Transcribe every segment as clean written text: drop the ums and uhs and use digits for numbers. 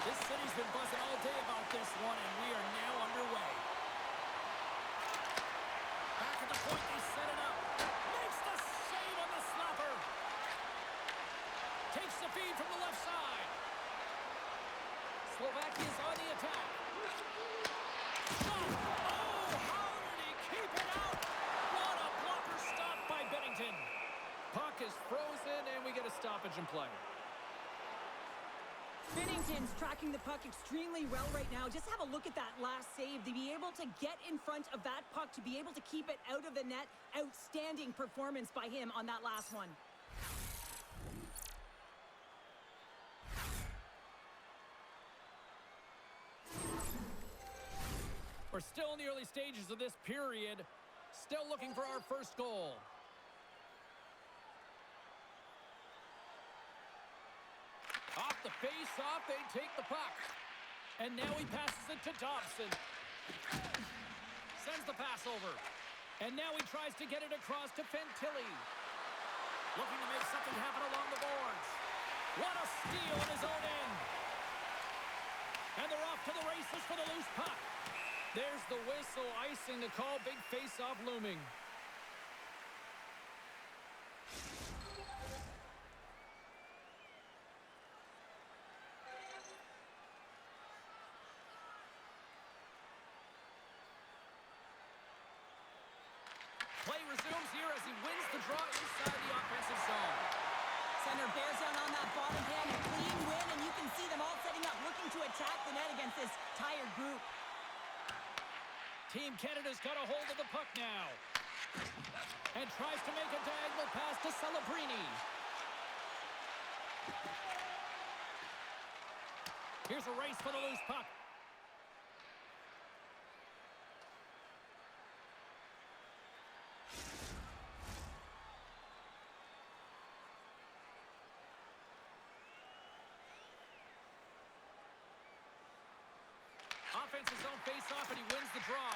This city's been buzzing all day about this one, and we are now underway. Back at the point, they set it up. Makes the save on the slapper. Takes the feed from the left side. Slovakia's on the attack. Stop! Oh, how did he keep it out? What a blocker stop by Bennington. Puck is frozen, and we get a stoppage in play. Bennington's tracking the puck extremely well right now. Just have a look at that last save. To be able to get in front of that puck, to be able to keep it out of the net, outstanding performance by him on that last one. We're still in the early stages of this period. Still looking for our first goal. Off the face-off, they take the puck. And now he passes it to Dobson. Sends the pass over. And now he tries to get it across to Fantilli. Looking to make something happen along the boards. What a steal in his own end. And they're off to the races for the loose puck. There's the whistle, icing the call. Big face-off looming. Play resumes here as he wins the draw inside the offensive zone. Center bears down on that bottom hand. A clean win, and you can see them all setting up, looking to attack the net against this tired group. Team Canada's got a hold of the puck now. And tries to make a diagonal pass to Celebrini. Here's a race for the loose puck. Offensive zone face-off, and he wins the draw.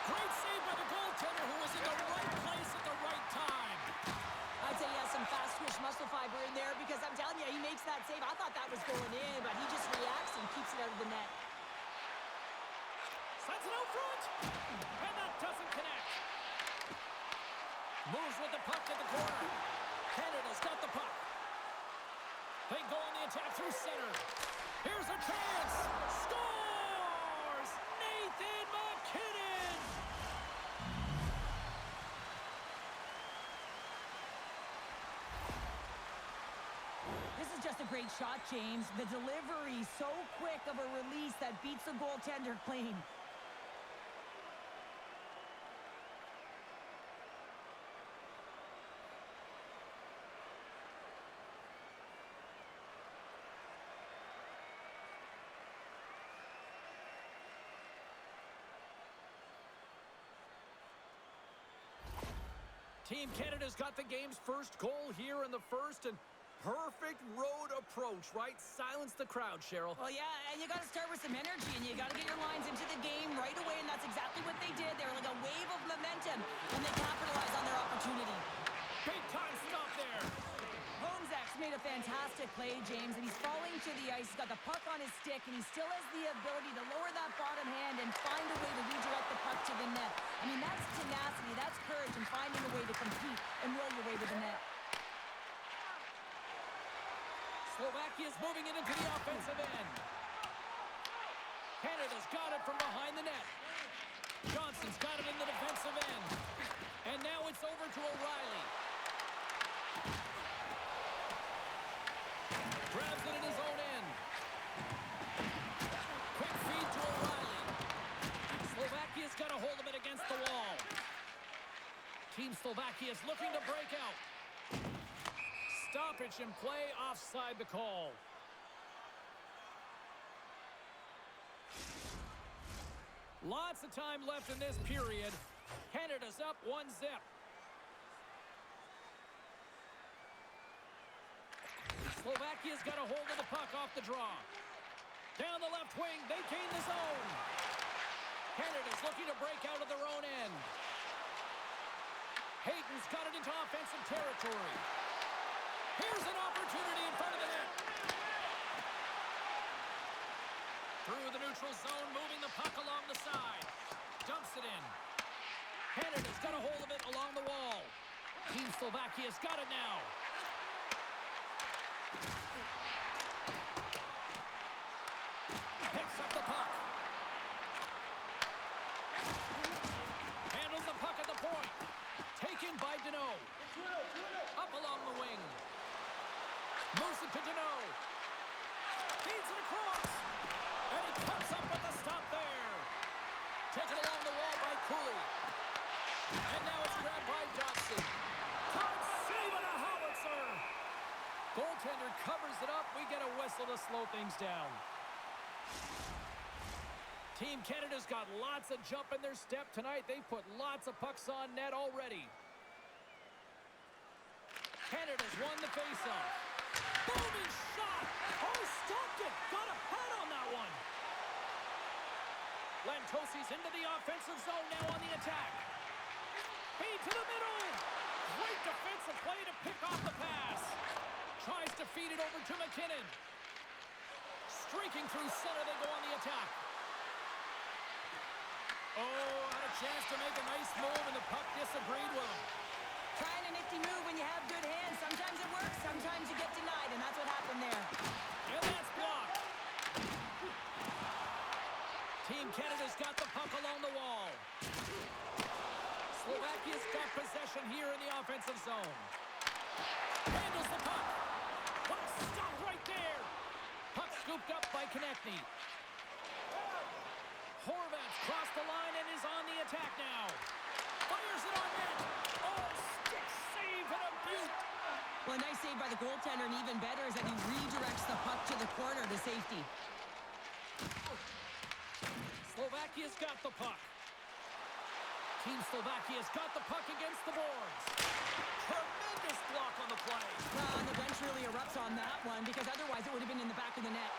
Great save by the goaltender, who was in the right place at the right time. I'd say he has some fast twitch muscle fiber in there, because I'm telling you, he makes that save. I thought that was going in, but he just reacts and keeps it out of the net. Sends it out front, and that doesn't connect. Moves with the puck to the corner. Canada's got the puck. They go on the attack through center. Here's a chance. Scores! Nathan MacKinnon! This is just a great shot, James. The delivery so quick of a release that beats the goaltender clean. Team Canada's got the game's first goal here in the first, and perfect road approach, right? Silence the crowd, Cheryl. Well, yeah, and you got to start with some energy, and you got to get your lines into the game right away, and that's exactly what they did. They were like a wave of momentum, and they capitalized on their opportunity. Big time stop there. Homzak's made a fantastic play, James, and he's falling to the ice. He's got the puck on his stick, and he still has the ability to lower that bottom hand and find a way to redirect the puck to the net. I mean, that's tenacity, that's courage, and finding a way to compete and will your way to the net. Slovakia's moving it into the offensive end. Canada's got it from behind the net. Johnson's got it in the defensive end. And now it's over to O'Reilly. Grabs it in his own end. Quick feed to O'Reilly. Slovakia's got a hold of it against the wall. Team Slovakia's looking to break out. Stoppage in play, offside the call. Lots of time left in this period. Canada's up 1-0. Slovakia's got a hold of the puck off the draw. Down the left wing, they gain the zone. Canada's looking to break out of their own end. Hayton's got it into offensive territory. Here's an opportunity in front of the net. Through the neutral zone, moving the puck along the side. Dumps it in. Canada's got a hold of it along the wall. Team Slovakia's got it now. Picks up the puck. Handles the puck at the point. Taken by Deneau. Up along the wing. Moves it to Deneau. Feeds it across. And he comes up with the stop there. Taken along the wall by Cooley. And now it's grabbed by Dobson. Time saving a howitzer. Goaltender covers it up. We get a whistle to slow things down. Team Canada's got lots of jump in their step tonight. They've put lots of pucks on net already. Canada's won the faceoff. Booming shot. Oh, stopped it. Got a pad on that one. Lantosi's into the offensive zone now on the attack. Feed to the middle. Great defensive play to pick off the pass. Tries to feed it over to McKinnon. Streaking through center, they go on the attack. Oh, had a chance to make a nice move, and the puck disagreed with him. Trying a nifty move when you have good hands. Sometimes it works, sometimes you get denied, and that's what happened there. And that's blocked. Team Canada's got the puck along the wall. Slovakia's got possession here in the offensive zone. Handles the puck. What a stop right there. Puck scooped up by Konechny. Horvat's crossed the line and is on the attack now. Fires it on net. Oh, stick save and a beaut. Well, a nice save by the goaltender, and even better is that he redirects the puck to the corner to safety. Slovakia's got the puck. Team Slovakia's got the puck against the boards. Tremendous block on the play. Well, and the bench really erupts on that one, because otherwise it would have been in the back of the net.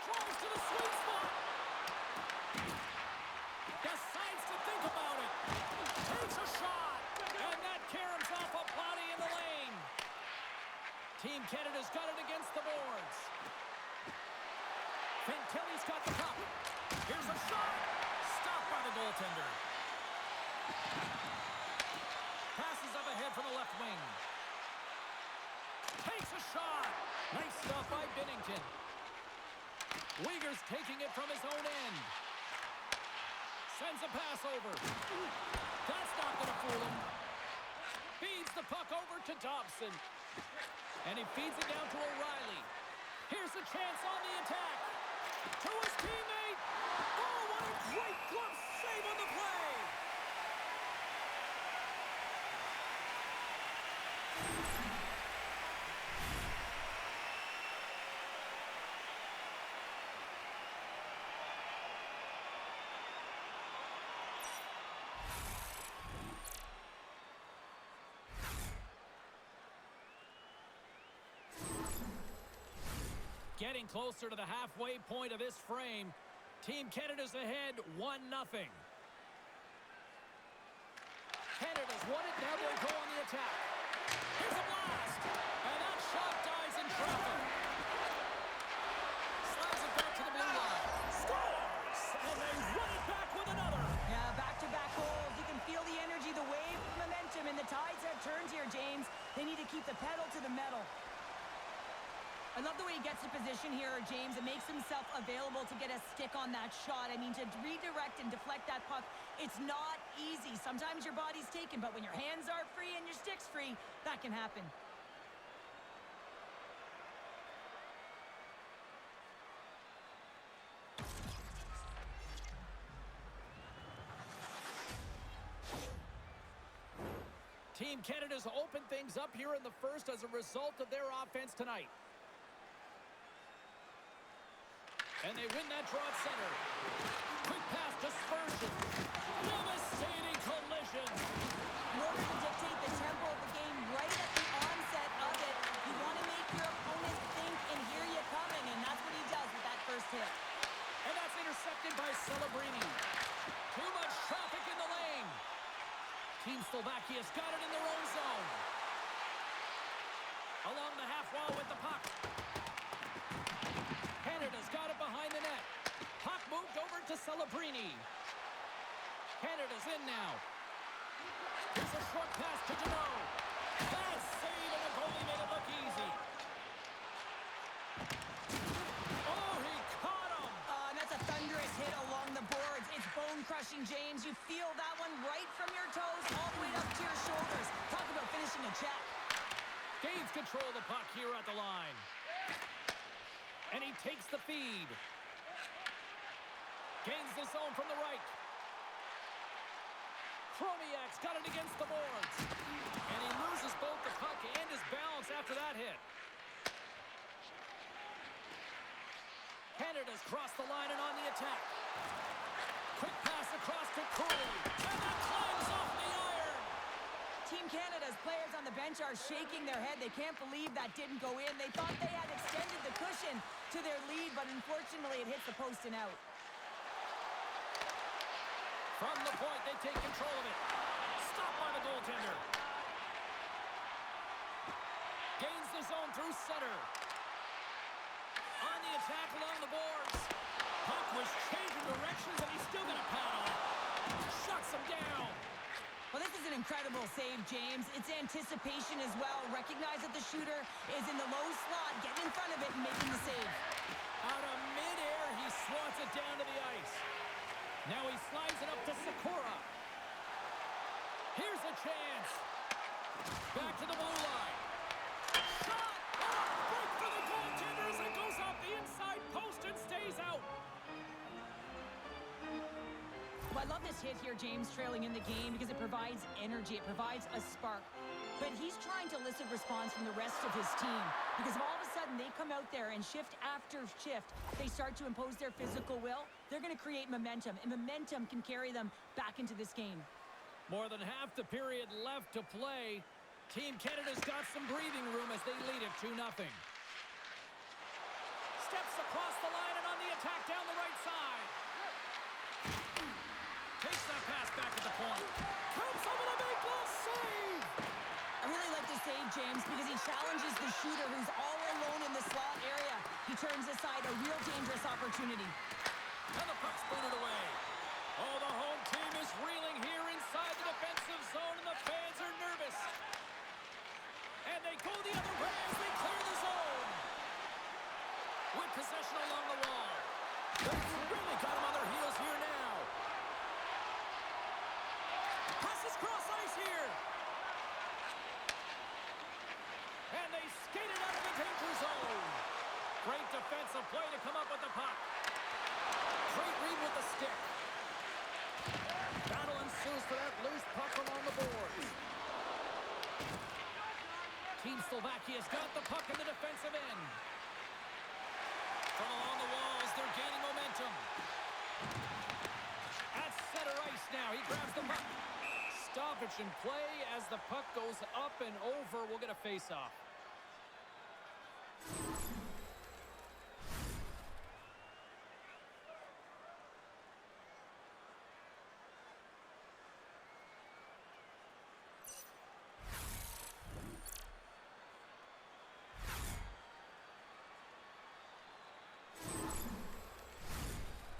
Tries to the sweet spot. Decides to think about it. Takes a shot. And that caroms off a body in the lane. Team Canada's got it against the boards. Fantilli's got the puck. Here's a shot. Stopped by the goaltender. Passes up ahead from the left wing. Takes a shot. Nice stuff by Binnington. Uyghur's taking it from his own end. Sends a pass over. That's not going to fool him. Feeds the puck over to Dobson. And he feeds it down to O'Reilly. Here's a chance on the attack. To his teammate. Oh, what a great glove save on the play. Getting closer to the halfway point of this frame. Team Canada's ahead 1-0. Canada's won it. Now they'll go on the attack. Here's a blast. And that shot dies in traffic. Slides it back to the blue line. Scores! And they run it back with another. Yeah, back-to-back goals. You can feel the energy, the wave, the momentum, and the tides have turned here, James. They need to keep the pedal to the metal. I love the way he gets to position here, James. It makes himself available to get a stick on that shot. I mean, to redirect and deflect that puck, it's not easy. Sometimes your body's taken, but when your hands are free and your stick's free, that can happen. Team Canada's opened things up here in the first as a result of their offense tonight. And they win that draw at center. Quick pass to Spurgeon. Devastating collision. In order to dictate the tempo of the game right at the onset of it, you want to make your opponent think and hear you coming, and that's what he does with that first hit. And that's intercepted by Celebrini. Too much traffic in the lane. Team Slovakia's got it in their own zone. Along the half wall with the puck. Canada's got it behind the net. moved over to Celebrini. Canada's in now. Here's a short pass to Deneau. Bad save, and the goalie made it look easy. Oh, he caught him. And that's a thunderous hit along the boards. It's bone-crushing, James. You feel that one right from your toes all the way up to your shoulders. Talk about finishing a check. Gains control of the puck here at the line. And he takes the feed. Gains the zone from the right. Chromiak's got it against the boards. And he loses both the puck and his balance after that hit. Canada's crossed the line and on the attack. Quick pass across to Cooley. And that climbs off the iron. Team Canada's players on the bench are shaking their head. They can't believe that didn't go in. They thought they had extended the cushion to their lead, but unfortunately it hit the post and out. From the point, they take control of it. Stopped by the goaltender. Gains the zone through center. On the attack along the boards. Puck was changing directions, and he's still going to paddle. Shuts him down. Well, this is an incredible save, James. It's anticipation as well. Recognize that the shooter is in the low slot, getting in front of it and making the save. Out of midair, he swats it down to the ice. Now he slides it up to Sakura. Here's a chance. Back to the blue line. Shot! Oh, break for the goaltenders. It goes off the inside post and stays out. Well, I love this hit here, James, trailing in the game because it provides energy. It provides a spark. But he's trying to elicit response from the rest of his team because if all of a sudden they come out there and shift after shift, they start to impose their physical will, they're going to create momentum, and momentum can carry them back into this game. More than half the period left to play. Team Canada's got some breathing room as they lead it 2-0. Steps across the line and on the attack down the right side. Takes that pass back at the point. Comes over the big goal save. I really like this save, James, because he challenges the shooter who's all alone in the slot area. He turns aside a real dangerous opportunity. And the puck's booted away. Oh, the home team is reeling here inside the defensive zone, and the fans are nervous. And they go the other way as they clear the zone. With possession along the wall. They've really got them on their heels here now. Passes cross ice here. And they skate it out of the danger zone. Great defensive play to come up with the puck. Great read with the stick. Battle ensues for that loose puck along the boards. Team Slovakia's got the puck in the defensive end. From along the walls, they're gaining momentum. At center ice now, he grabs the puck. Stoppage in play as the puck goes up and over. We'll get a face-off.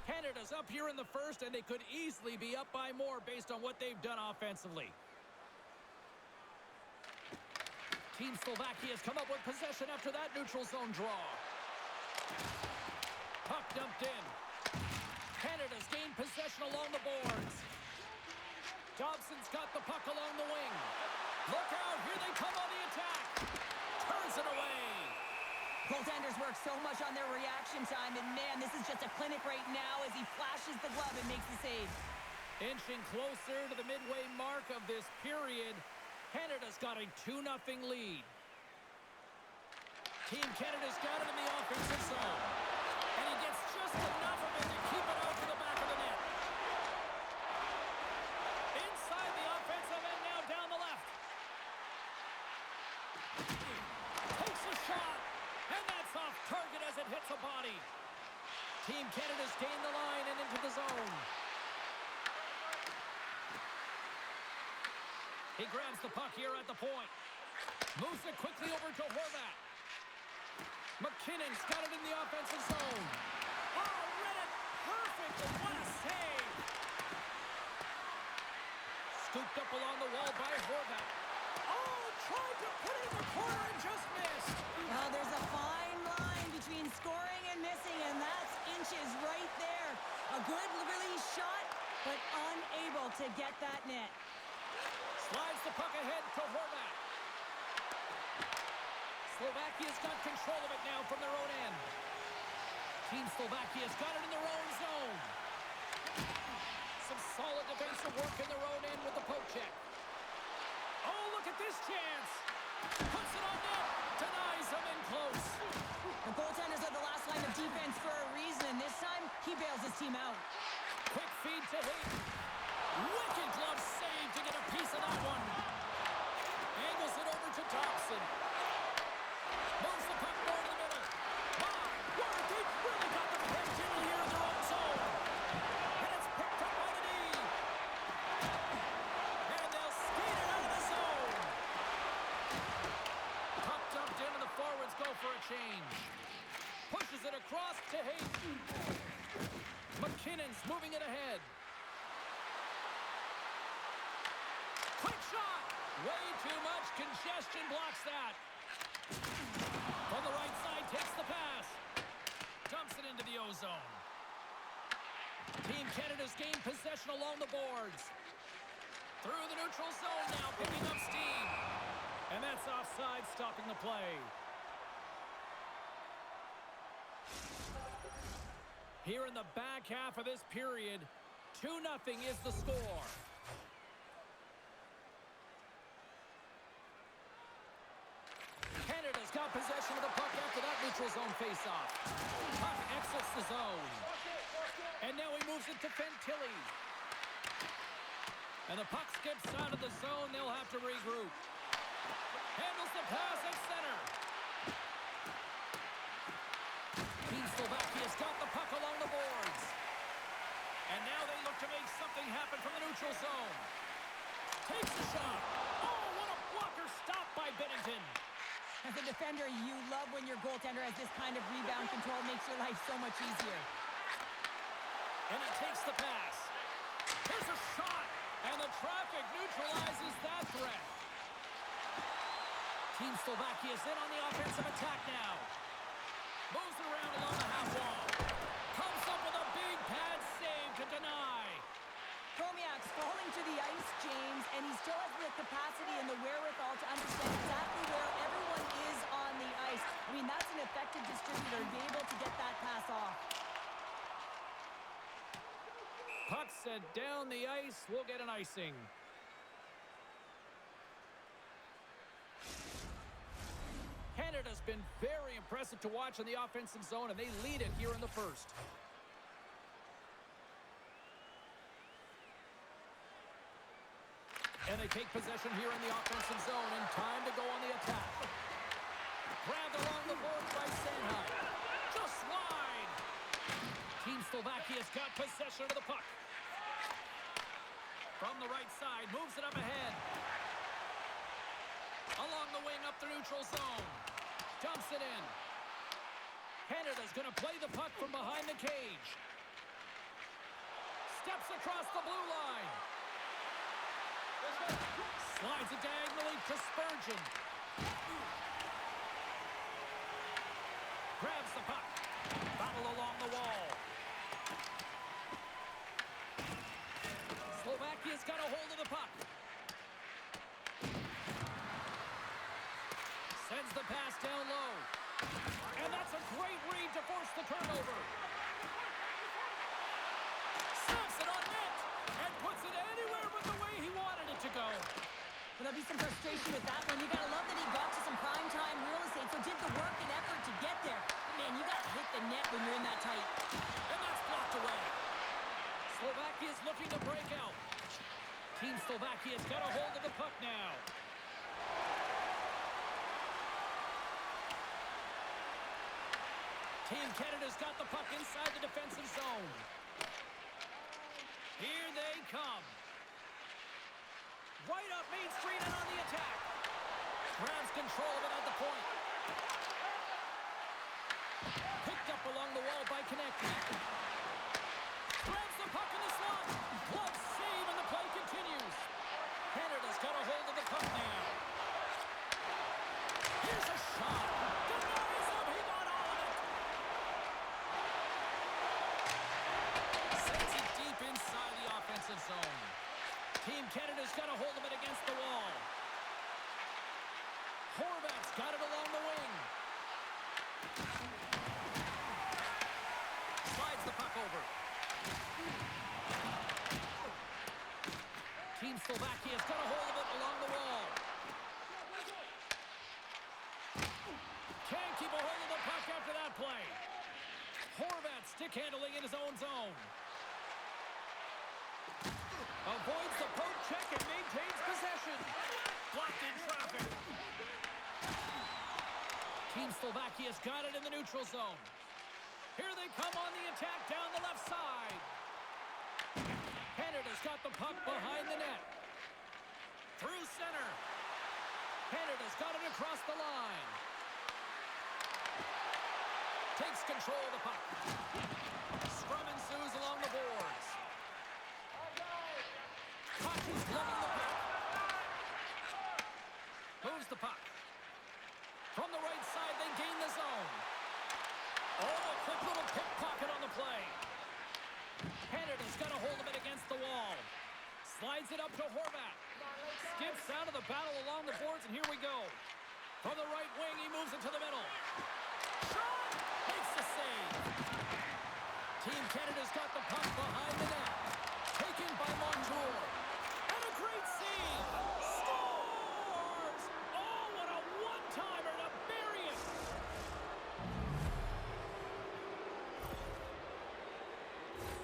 Canada's up here in the first, and they could easily be up by more based on what they've done offensively. Team Slovakia has come up with possession after that neutral zone draw. Puck dumped in. Canada's gained possession along the boards. Dobson's got the puck along the wing. Look out, here they come on the attack. Turns it away. Goaltenders work so much on their reaction time, and man, this is just a clinic right now as he flashes the glove and makes the save. Inching closer to the midway mark of this period, Canada's got a 2-0 lead. Team Canada's got it in the offensive zone. And he gets just enough of it to keep it out to the back of the net. Inside the offensive end now down the left. Takes a shot. And that's off target as it hits a body. Team Canada's gained the line and into the zone. He grabs the puck here at the point. Moves it quickly over to Horvat. McKinnon's got it in the offensive zone. Oh, read it perfectly Scooped up along the wall by Horvat. Oh, tried to put it in the corner and just missed. Well, there's a fine line between scoring and missing, and that's inches right there. A good release shot, but unable to get that net. Slides the puck ahead to Horvat. Slovakia's got control of it now from their own end. Team Slovakia's got it in their own zone. Some solid defensive work in their own end with the poke check. Oh, look at this chance. Puts it on net. Denies them in close. The goaltenders are the last line of defense for a reason, and this time he bails his team out. Quick feed to Hayden. Wicked glove save to get a piece of that one. Angles it over to Thompson. Moves the puck more to the middle. My word, they've really got the potential here in their own zone. And it's picked up by the D. And they'll skate it out of the zone. Puck dumped in and the forwards go for a change. Pushes it across to Hayden. McKinnon's moving it ahead. Quick shot! Way too much congestion blocks that. On the right side, takes the pass. Dumps it into the O-zone. Team Canada's gained possession along the boards. Through the neutral zone now, picking up steam. And that's offside, stopping the play. Here in the back half of this period, 2-0 is the score. Canada's got possession of the puck after that neutral zone faceoff. Puck exits the zone. And now he moves it to Fantilli. And the puck skips out of the zone. They'll have to regroup. Handles the pass at center. Team Slovakia's got the puck along the boards. And now they look to make something happen from the neutral zone. Takes a shot. Oh, what a blocker stop by Binnington. As a defender, you love when your goaltender has this kind of rebound control. Makes your life so much easier. And he takes the pass. Here's a shot. And the traffic neutralizes that threat. Team Slovakia's in on the offensive attack now. Moves it around along the half wall. Comes up with a big pad save to deny. Chromiak's falling to the ice, James, and he still has the capacity and the wherewithal to understand exactly where everyone is on the ice. I mean, that's an effective distributor to be able to get that pass off. Puck set down the ice. We'll get an icing. Canada's been very impressive to watch in the offensive zone, and they lead it here in the first. And they take possession here in the offensive zone, and time to go on the attack. Grabbed along the boards by Sanheim. Just wide. Team Slovakia's got possession of the puck. From the right side, moves it up ahead. Along the wing, up the neutral zone. Dumps it in. Canada's going to play the puck from behind the cage. Steps across the blue line. Slides it diagonally to Spurgeon. Grabs the puck. Battle along the wall. Slovakia's got a hold of the puck. Sends the pass down low. And that's a great read to force the turnover. Snaps it on net and puts it anywhere but the way he wanted it to go. Well, there'll be some frustration with that one. You got to love that he got to some prime-time real estate, so did the work and effort to get there. Man, you got to hit the net when you're in that tight. And that's blocked away. Slovakia's looking to break out. Team Slovakia's got a hold of the puck now. Team Canada's got the puck inside the defensive zone. Here they come. Right up Main Street and on the attack. Grabs control of it at the point. Picked up along the wall by Konecny. Grabs the puck in the slot. Glove save and the play continues. Team Canada's got a hold of it against the wall. Horvat's got it along the wing. Slides the puck over. Team Slovakia's got a hold of it along the wall. Can't keep a hold of the puck after that play. Horvat stick handling in his own zone. Avoids the poke check and maintains possession. Blocked in traffic. Team Slovakia's got it in the neutral zone. Here they come on the attack down the left side. Canada's got the puck behind the net. Through center. Canada's got it across the line. Takes control of the puck. Scrum ensues along the boards. Hockey's lugging the puck. Moves the puck. From the right side, they gain the zone. Oh, a quick little pickpocket on the play. Canada's got a hold of it against the wall. Slides it up to Horvat. Skips out of the battle along the boards, and here we go. From the right wing, he moves it to the middle. Shot! Makes the save. Team Canada's got the puck behind the net. Taken by Montour. And a great save! Scores! Oh, what a one-timer to bury it!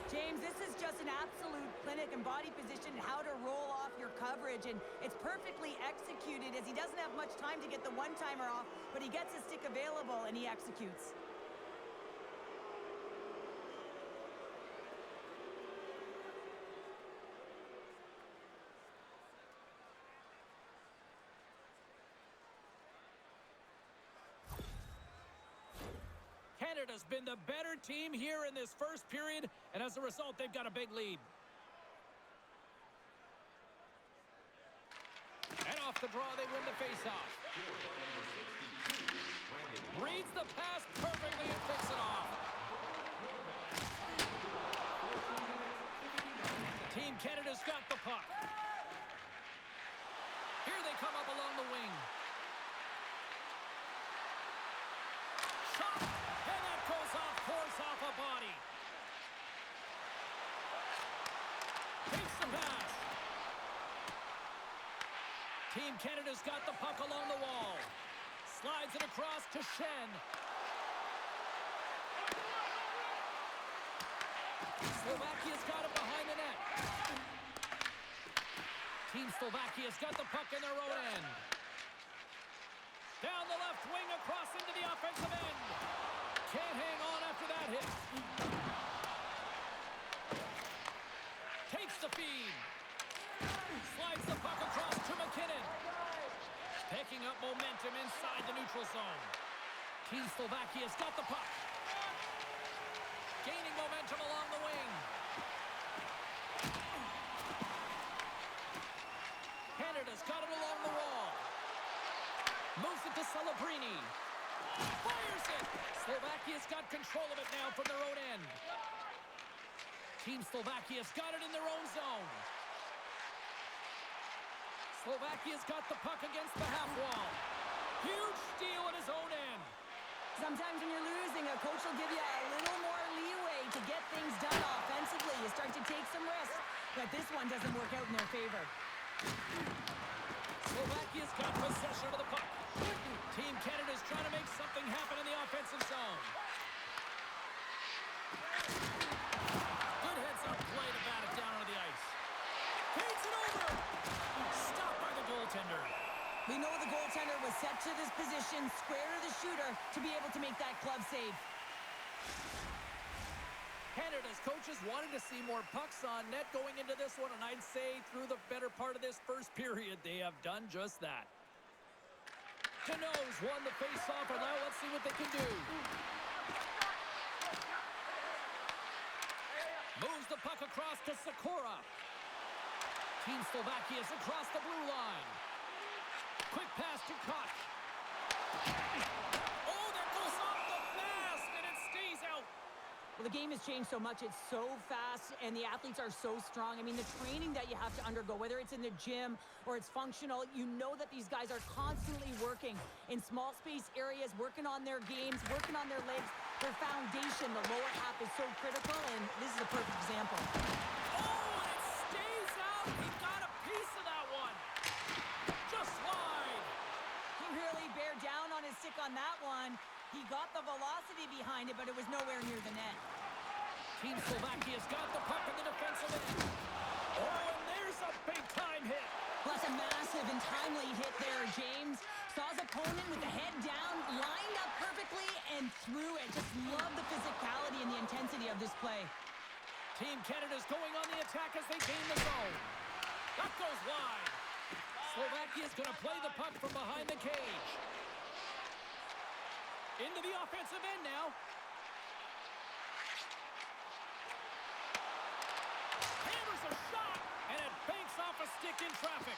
James, this is just an absolute clinic in body position and how to roll off your coverage, and it's perfectly executed as he doesn't have much time to get the one-timer off, but he gets his stick available and he executes. Canada's been the better team here in this first period, and as a result, they've got a big lead. And off the draw, they win the faceoff. Reads the pass perfectly and picks it off. Team Canada's got the puck. Here they come up along the wing. Shot! And that goes off course off a body. Takes the pass. Team Canada's got the puck along the wall. Slides it across to Shen. Slovakia's got it behind the net. Team Slovakia's got the puck in their own end. Down the left wing across into the offensive end. Can't hang on after that hit. Takes the feed. Slides the puck across to McKinnon. Picking up momentum inside the neutral zone. Team Slovakia's got the puck. Gaining momentum along the wing. Canada's got it along the wall. Moves it to Celebrini. Fires it. Slovakia's got control of it now from their own end. Team Slovakia's got it in their own zone. Slovakia's got the puck against the half wall. Huge steal in his own end. Sometimes when you're losing, a coach will give you a little more leeway to get things done offensively. You start to take some risks, but this one doesn't work out in their favor. Slovakia's got possession of the puck. Team Canada's trying to make something happen in the offensive zone. Good heads-up play to bat it down onto the ice. Paints it over. Stopped by the goaltender. We know the goaltender was set to this position, square to the shooter, to be able to make that glove save. Canada's coaches wanted to see more pucks on net going into this one, and I'd say through the better part of this first period, they have done just that. Cano's won the face-off, and now let's see what they can do. Moves the puck across to Sikora. Team Slovakia's across the blue line. Quick pass to Koch. Oh, that goes off the mask, and it stays out. Well, the game has changed so much. It's so fast, and the athletes are so strong. I mean, the training that you have to undergo, whether it's in the gym or it's functional, you know that these guys are constantly working in small space areas, working on their games, working on their legs. Their foundation, the lower half, is so critical, and this is a perfect example. Oh, and it stays out. He got a piece of that one. Just wide. He really bared down on his stick on that one. He got the velocity behind it, but it was nowhere near the net. Team Slovakia's got the puck in the defensive end. Oh, and there's a big-time hit. Plus a massive and timely hit there, James. Saw his opponent with the head down, lined up perfectly, and threw it. Just love the physicality and the intensity of this play. Team Canada's going on the attack as they gain the zone. That goes wide. Slovakia's going to play the puck from behind the cage. Into the offensive end now. Hammers a shot, and it banks off a stick in traffic.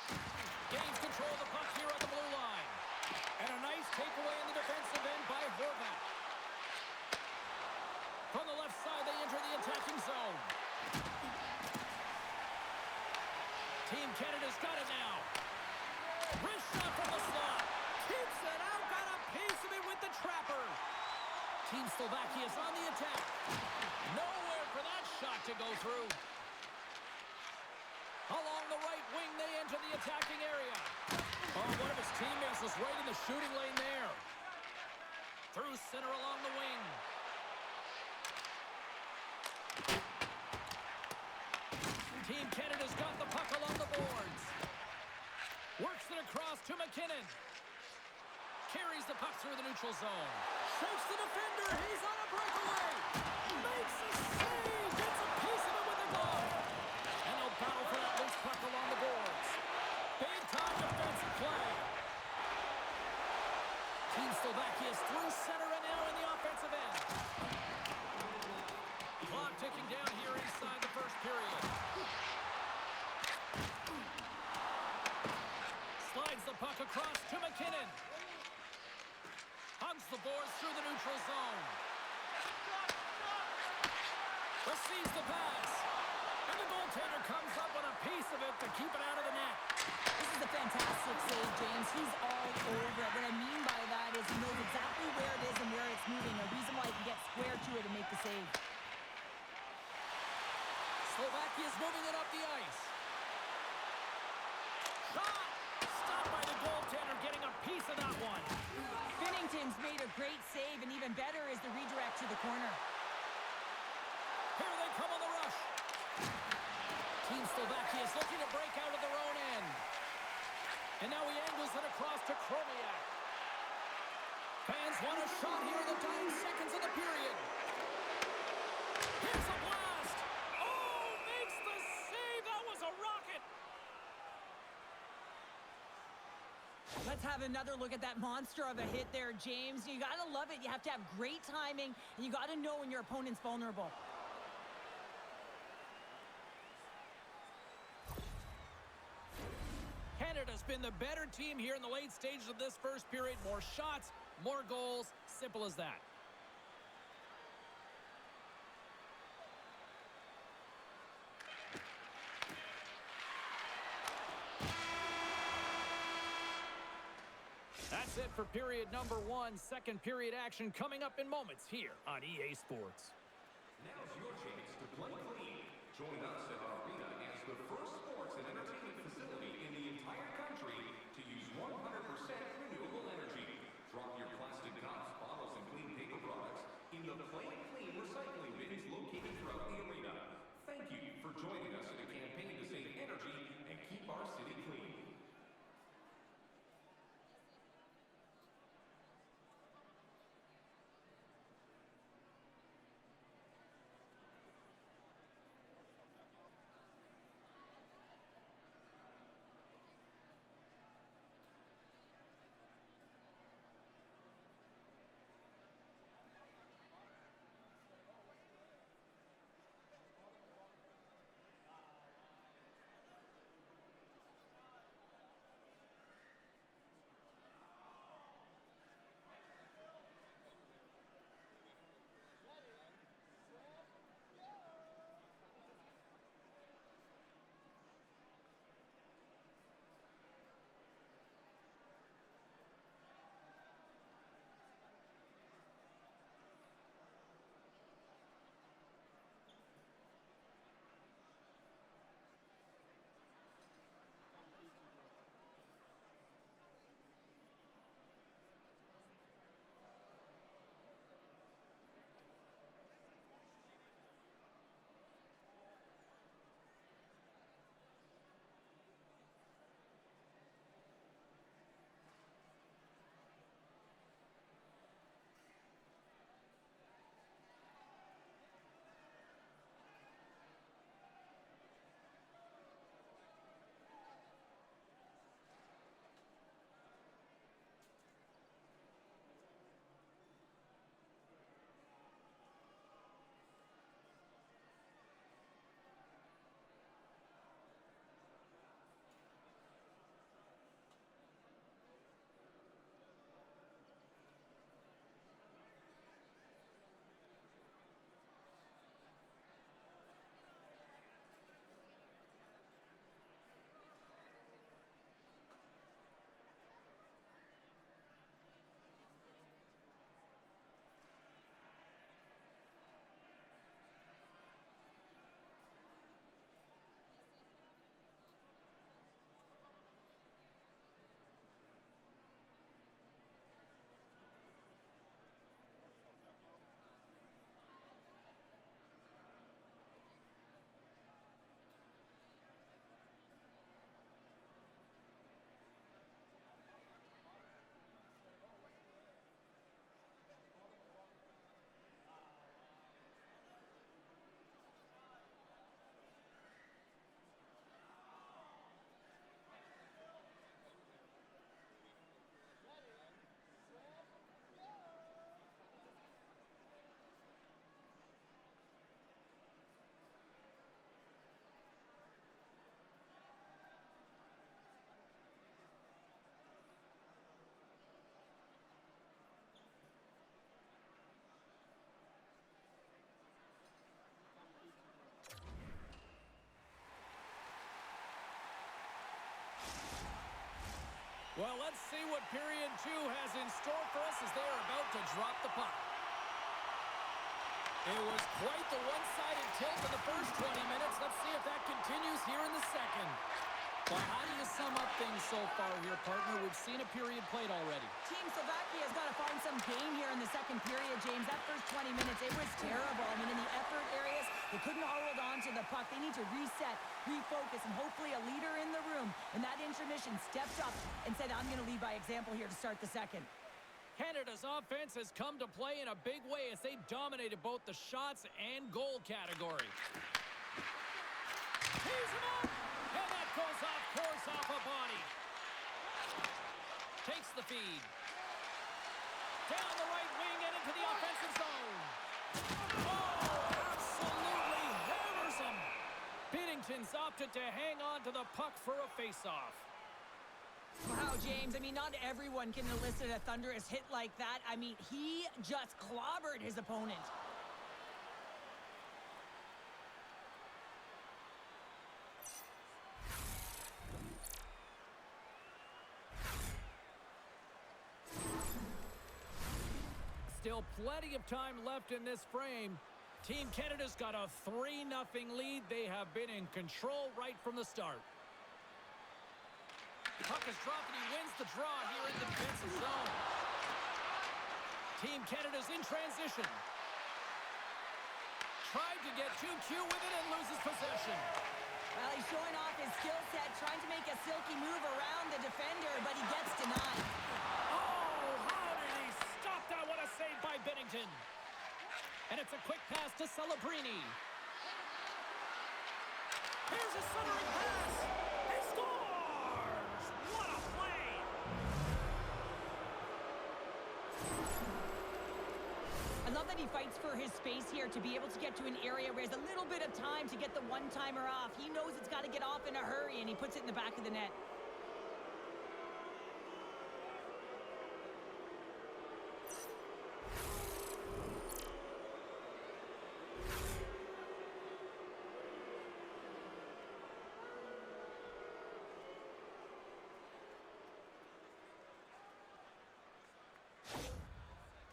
Gains control of the puck here on the blue line. And a nice takeaway in the defensive end by Horvat. From the left side, they enter the attacking zone. Team Canada's got it now. Wrist shot from the slot. Keeps it out. Got a piece of it with the trapper. Team Slovakia's on the attack. Nowhere for that shot to go through. Along the right wing, they enter the attacking area. Oh, one of his teammates was right in the shooting lane there. Through center along the wing. Team Canada's got the puck along the boards. Works it across to McKinnon. Carries the puck through the neutral zone. Shakes the defender. He's on a breakaway. Makes a save. Gets a piece of it with the glove. And they'll battle for that loose puck along the boards. Big time defensive play. Team Slovakia is through center and now in the offensive end. Clock ticking down here inside the first period. Slides the puck across to McKinnon. Hugs the boards through the neutral zone. Receives the pass. And the goaltender comes up with a piece of it to keep it out of the net. This is a fantastic save, James. He's all over it. What I mean by that is he knows exactly where it is and where it's moving. A reason why he can get square to it and make the save. Slovakia's moving it up the ice. Shot! Stopped by the goaltender, getting a piece of that one. Binnington's made a great save, and even better is the redirect to the corner. Here they come on the rush. Team Slovakia is looking to break out of their own end. And now he angles it across to Chromiak. Fans want a shot here in the dying seconds of the period. Here's a blast. Oh, makes the save. That was a rocket. Let's have another look at that monster of a hit there, James. You got to love it. You have to have great timing, and you got to know when your opponent's vulnerable. Canada's been the better team here in the late stages of this first period. More shots, more goals. Simple as that. That's it for period number one. Second period action coming up in moments here on EA Sports. Now's your chance to play clean. Join us at our arena as the first sports and entertainment facility in the entire country to use 100% renewable energy. Drop your plastic cups, bottles, and clean paper products in the Play Clean recycling bins located throughout the arena. Thank you for joining us in a campaign to save energy and keep our city clean. Well, let's see what period 2 has in store for us as they are about to drop the puck. It was quite the one-sided tilt in the first 20 minutes. Let's see if that continues here in the second. Well, how do you sum up things so far here, partner? We've seen a period played already. Team Slovakia has got to find some gain here in the second period, James. That first 20 minutes, it was terrible. I mean, in the effort areas, they couldn't hold on to the puck. They need to reset, refocus, and hopefully a leader in the room in that intermission stepped up and said, I'm going to lead by example here to start the second. Canada's offense has come to play in a big way as they dominated both the shots and goal category. Tees him up, and that goes off course off a body. Takes the feed. Down the right wing and into the offensive zone. Oh, absolutely hammers him. Binnington's opted to hang on to the puck for a face-off. Wow, James, I mean, not everyone can elicit a thunderous hit like that. I mean, he just clobbered his opponent. Still plenty of time left in this frame. Team Canada's got a 3-0 lead. They have been in control right from the start. Puck is dropped and he wins the draw here in the defensive zone. Team Canada's in transition. Tried to get too cute with it and loses possession. Well, he's showing off his skill set, trying to make a silky move around the defender, but he gets denied. Oh, how did he stop that? What a save by Binnington. And it's a quick pass to Celebrini. Here's a centering pass. He scores! What a play! I love that he fights for his space here to be able to get to an area where he has a little bit of time to get the one-timer off. He knows it's got to get off in a hurry, and he puts it in the back of the net.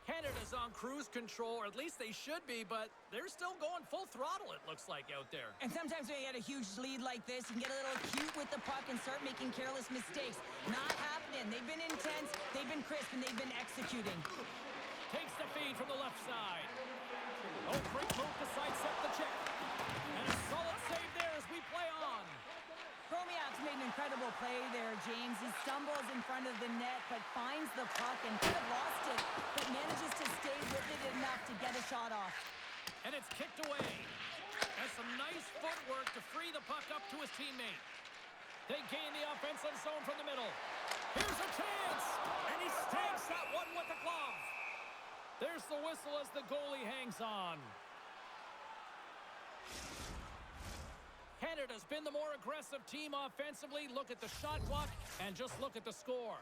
Canada's on cruise control, or at least they should be, but they're still going full throttle, it looks like, out there. And sometimes when you get a huge lead like this, you can get a little cute with the puck and start making careless mistakes. Not happening. They've been intense, they've been crisp, and they've been executing. Takes the feed from the left side. Oh, great move to sidestep the check. And a solid save there as we play on. Chromiak's made an incredible play there, James. He stumbles in front of the net, but finds the puck and could have lost it, but manages to stay with it enough to get a shot off. And it's kicked away. And some nice footwork to free the puck up to his teammate. They gain the offensive zone from the middle. Here's a chance! And he stakes that one with the glove. There's the whistle as the goalie hangs on. Canada's been the more aggressive team offensively. Look at the shot clock and just look at the score.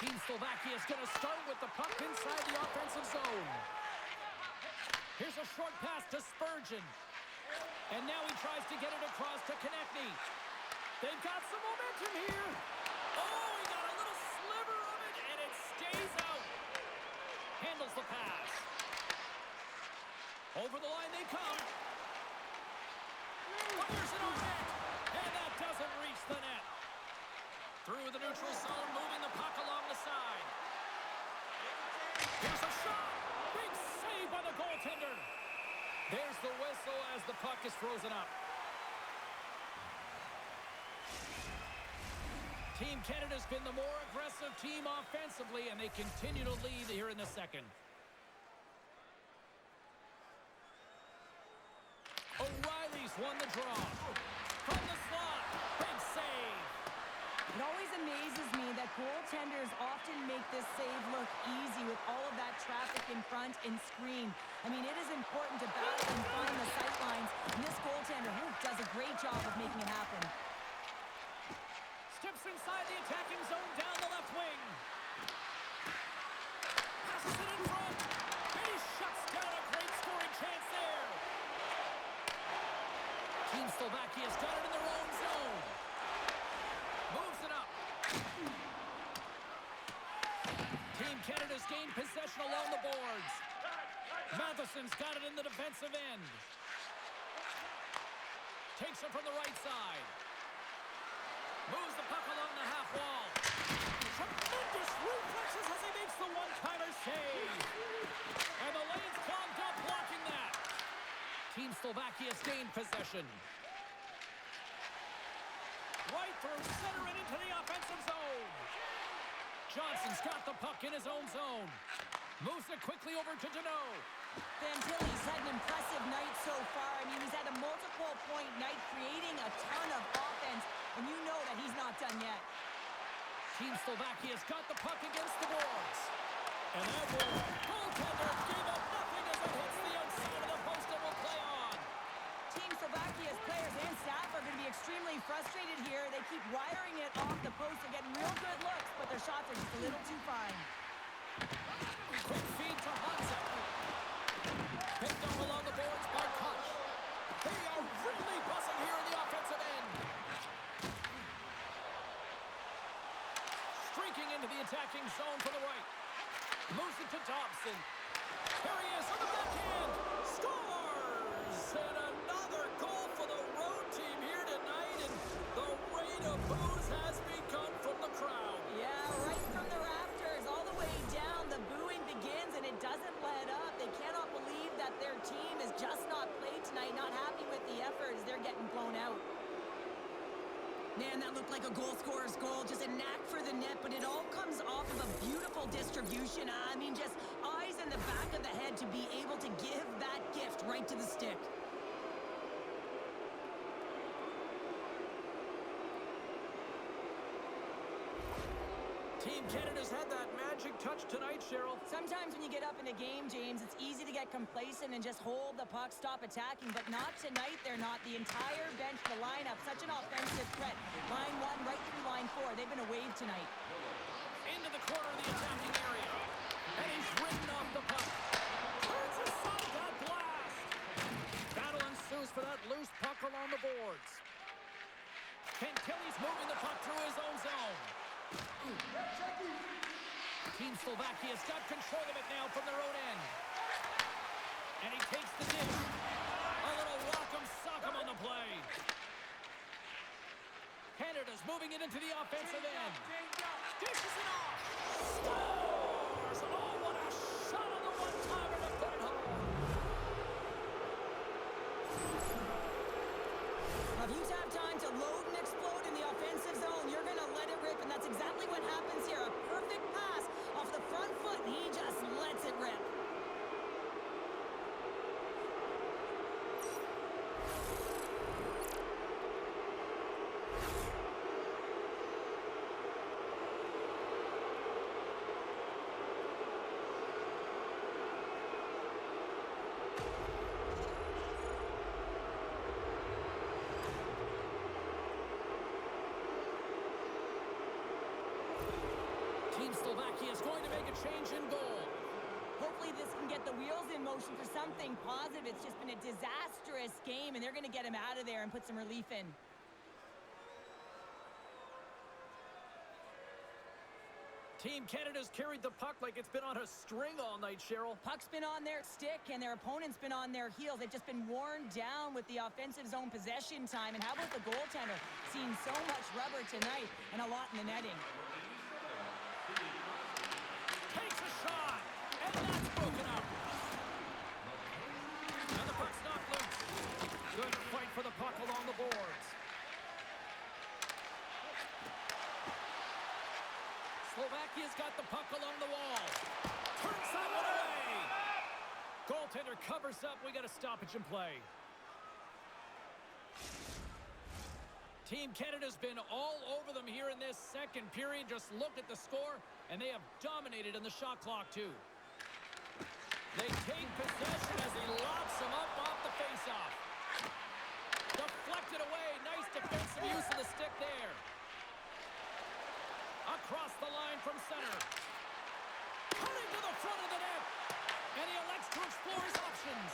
Team Slovakia is going to start with the puck inside the offensive zone. Here's a short pass to Spurgeon. And now he tries to get it across to Konechny. They've got some momentum here. Oh, he got a little sliver of it, and it stays out. Handles the pass. Over the line they come. Fires it on net, and that doesn't reach the net. Through the neutral zone, moving the puck along the side. Here's a shot. Big save by the goaltender. There's the whistle as the puck is frozen up. Team Canada's been the more aggressive team offensively, and they continue to lead here in the second. O'Reilly's won the draw. From the slot, big save. It always amazes me that goaltenders often make this save look easy with all of that traffic in front and screen. I mean, it is important to battle and find the sight lines, and this goaltender does a great job of making it happen. Steps inside the attacking zone down the left wing. Passes it in front, and he shuts down a great scoring chance there. Team Slovakia's got it in their own zone. Team Canada's gained possession along the boards. Matheson's got it in the defensive end. Takes it from the right side. Moves the puck along the half wall. Tremendous reflexes as he makes the one-timer save. And the lane's clogged up blocking that. Team Slovakia's gained possession. Right through center and into the offensive zone. Johnson's got the puck in his own zone. Moves it quickly over to Deneau. Fantilli's had an impressive night so far. I mean, he's had a multiple-point night creating a ton of offense, and you know that he's not done yet. Team Slovakia's got the puck against the boards. And that goaltender gave up nothing as it hits the outside of the post and will play on. Team Slovakia's players and staff are going to be extremely frustrated here. They keep wiring it off the post and getting real good looks, but their shots are just a little too fine. Quick feed to Hansa. Picked up along the boards by Koch. They are really buzzing here in the offensive end. Streaking into the attacking zone to the right. Moves it to Dobson. There he is on the backhand. Scores! And another goal for the road team here tonight. And the rain of boos has begun from the crowd. Yeah, right from the rafters all the way down. The booing begins, and it doesn't let up. They cannot believe that their team is just not played tonight, not happy with the effort as they're getting blown out. Man, that looked like a goal scorer's goal. Just a knack for the net, but it all comes off of a beautiful distribution. I mean, just eyes in the back of the head to be able to give that gift right to the stick. Team Canada's had that magic touch tonight, Cheryl. Sometimes when you get up in a game, James, it's easy to get complacent and just hold the puck, stop attacking, but not tonight. They're not. The entire bench, the lineup, such an offensive threat. Line 1 right through line 4. They've been a wave tonight. Into the corner of the attacking area. And he's ridden off the puck. Turns aside that blast. Battle ensues for that loose puck along the boards. Fantilli's moving the puck through his own zone. Team Slovakia's got control of it now from their own end. And he takes the dish. A little rock'em sock'em on the play. Canada's moving it into the offensive end. Dishes it off. Scores! Oh, what a shot on the one-timer to put it home. If you have time to load and explode in the offensive zone, you're going to let it rip, and that's exactly what happens here. A perfect pass off the front foot, and he just lets it rip. Slovakia is going to make a change in goal. Hopefully this can get the wheels in motion for something positive. It's just been a disastrous game, and they're going to get him out of there and put some relief in. Team Canada's carried the puck like it's been on a string all night, Cheryl. Puck's been on their stick, and their opponent's been on their heels. They've just been worn down with the offensive zone possession time. And how about the goaltender? Seeing so much rubber tonight and a lot in the netting. Takes a shot, and that's broken up. And the puck's not loose. Good fight for the puck along the boards. Slovakia's got the puck along the wall. Turns that one away. Goaltender covers up. We got a stoppage in play. Team Canada's been all over them here in this second period. Just look at the score, and they have dominated in the shot clock, too. They take possession as he lobs him up off the faceoff. Deflected away. Nice defensive use of the stick there. Across the line from center. Cutting to the front of the net. And he elects to explore his options.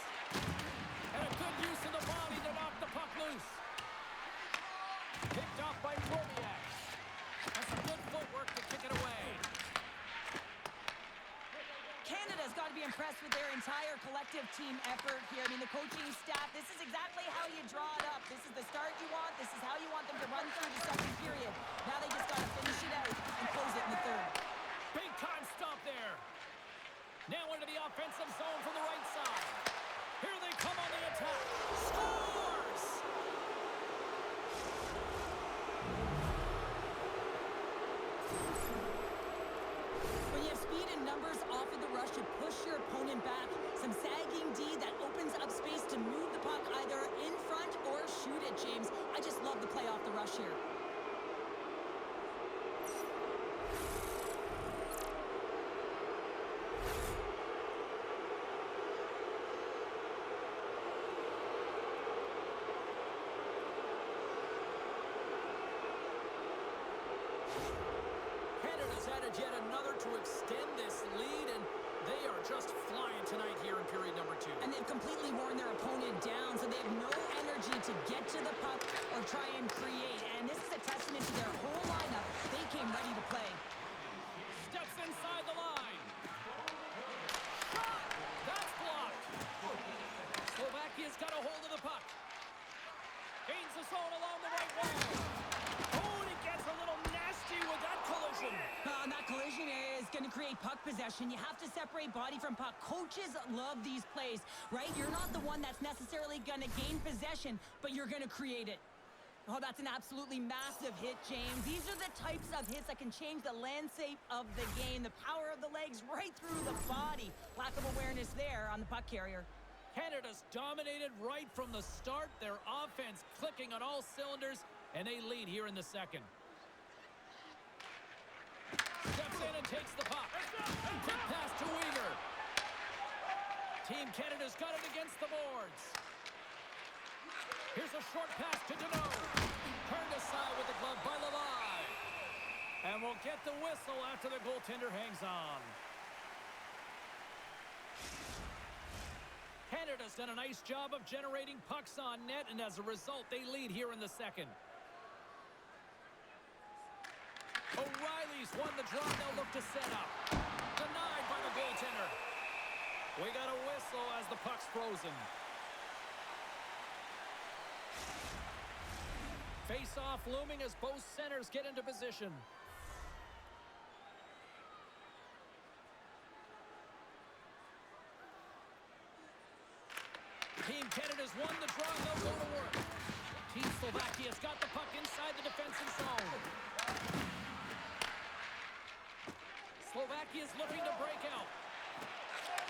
And a good use of the body to knock the puck loose. Picked off by Bromiak. That's some good footwork to kick it away. with their entire collective team effort here. I mean, the coaching staff, this is exactly how you draw it up. This is the start you want. This is how you want them to run through the second period. Now they just got to finish it out and close it in the third. Big time stop there. Now into the offensive zone from the right side. Here they come on the attack. Scores! When you have speed and numbers off of the rush, you push your opponent back. Some sagging D that opens up space to move the puck either in front or shoot it, James. I just love the play off the rush here. Added yet another to extend this lead, and they are just flying tonight here in period number 2. And they've completely worn their opponent down, so they have no energy to get to the puck or try and create. And this is a testament to their whole lineup. They came ready to play. Steps inside the line. Shot! That's blocked. Slovakia's got a hold of the puck. Gains the zone along the right wall. Oh, and he gets a little nasty with that collision. And that collision is going to create puck possession. You have to separate body from puck. Coaches love these plays, right? You're not the one that's necessarily going to gain possession, but you're going to create it. Oh, that's an absolutely massive hit, James. These are the types of hits that can change the landscape of the game. The power of the legs right through the body. Lack of awareness there on the puck carrier. Canada's dominated right from the start. Their offense clicking on all cylinders, and they lead here in the second. Steps in and takes the puck. Quick pass to Weegar. Team Canada's got it against the boards. Here's a short pass to Deneau. Turned aside with the glove by Lalai. And we'll get the whistle after the goaltender hangs on. Canada's done a nice job of generating pucks on net, and as a result, they lead here in the second. O'Reilly's won the draw. They'll look to set up. Denied by the goaltender. We got a whistle as the puck's frozen. Face-off looming as both centers get into position. Team Canada's won the draw. They'll go to work. Team Slovakia's got the puck inside the defensive zone. Slovakia's looking to break out.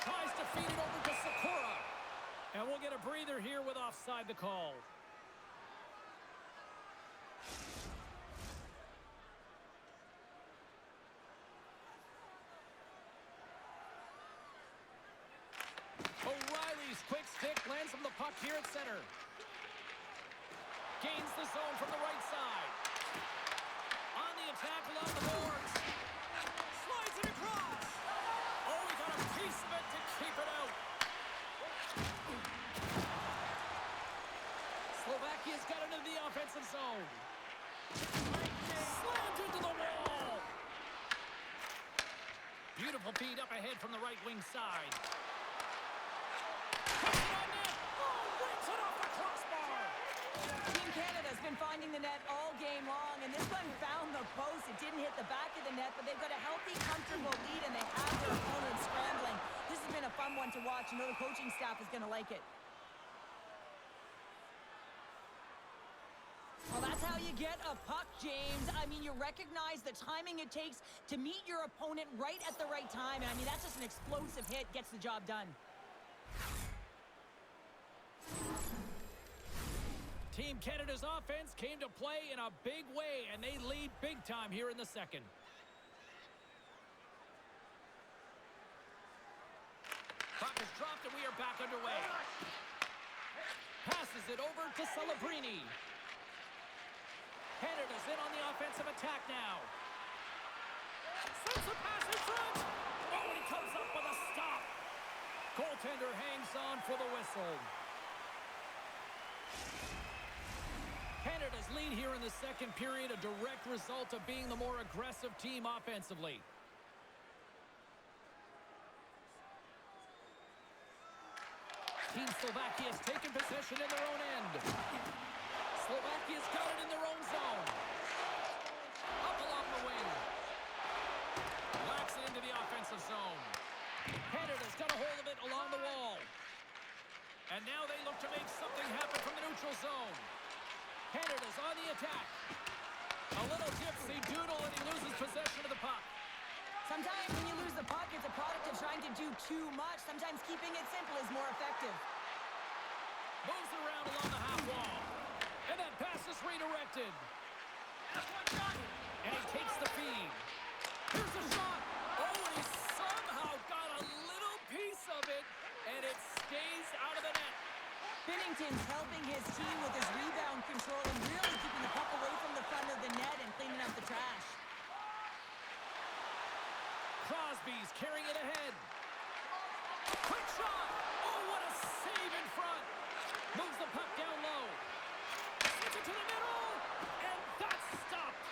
Tries to feed it over to Sakura. And we'll get a breather here with offside the call. O'Reilly's quick stick lands him the puck here at center. Gains the zone from the right side. On the attack along the boards. Slides it across. Oh, he got a piece of it to keep it out. Slovakia's got into the offensive zone. Slammed into the wall. Beautiful feed up ahead from the right wing side. Puts it on net. Oh, rips it off the crossbar. Team Canada's been finding the net all game long, and this one found the post. It didn't hit the back of the net, but they've got a healthy, comfortable lead, and they have their opponent scrambling. This has been a fun one to watch. You know the coaching staff is going to like it. Well, that's how you get a puck, James. I mean, you recognize the timing it takes to meet your opponent right at the right time. And I mean, that's just an explosive hit, gets the job done. Team Canada's offense came to play in a big way, and they lead big time here in the second. Puck is dropped, and we are back underway. Passes it over to Celebrini. Canada's in on the offensive attack now. Sends a pass in front. Oh, and he comes up with a stop. Goaltender hangs on for the whistle. Canada's lead here in the second period, a direct result of being the more aggressive team offensively. Team Slovakia has taken possession in their own end. Slovakia's got it in their own zone. Up along the wing. Whacks it into the offensive zone. Canada's got a hold of it along the wall. And now they look to make something happen from the neutral zone. Canada's on the attack. A little gypsy doodle and he loses possession of the puck. Sometimes when you lose the puck, it's a product of trying to do too much. Sometimes keeping it simple is more effective. Moves it around along the half wall. And that pass is redirected. And he takes the feed. Here's a shot. Oh, and he somehow got a little piece of it. And it stays out of the net. Binnington's helping his team with his rebound control and really keeping the puck away from the front of the net and cleaning up the trash. Crosby's carrying it ahead. Quick shot. Oh, what a save in front. Moves the puck down low. Sends it to the middle. And that's stopped.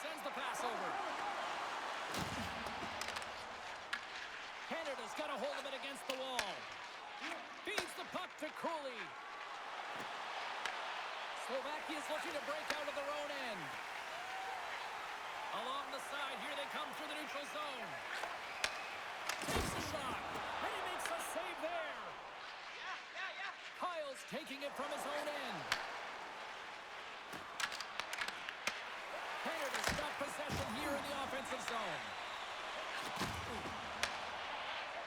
Sends the pass over. Canada's got a hold of it against the wall. Feeds the puck to Cooley. Slovakia's looking to break out of their own end. Along the side, here they come through the neutral zone. Takes a shot, and he makes a save there. Kyle's taking it from his own end. Canada's got possession here in the offensive zone.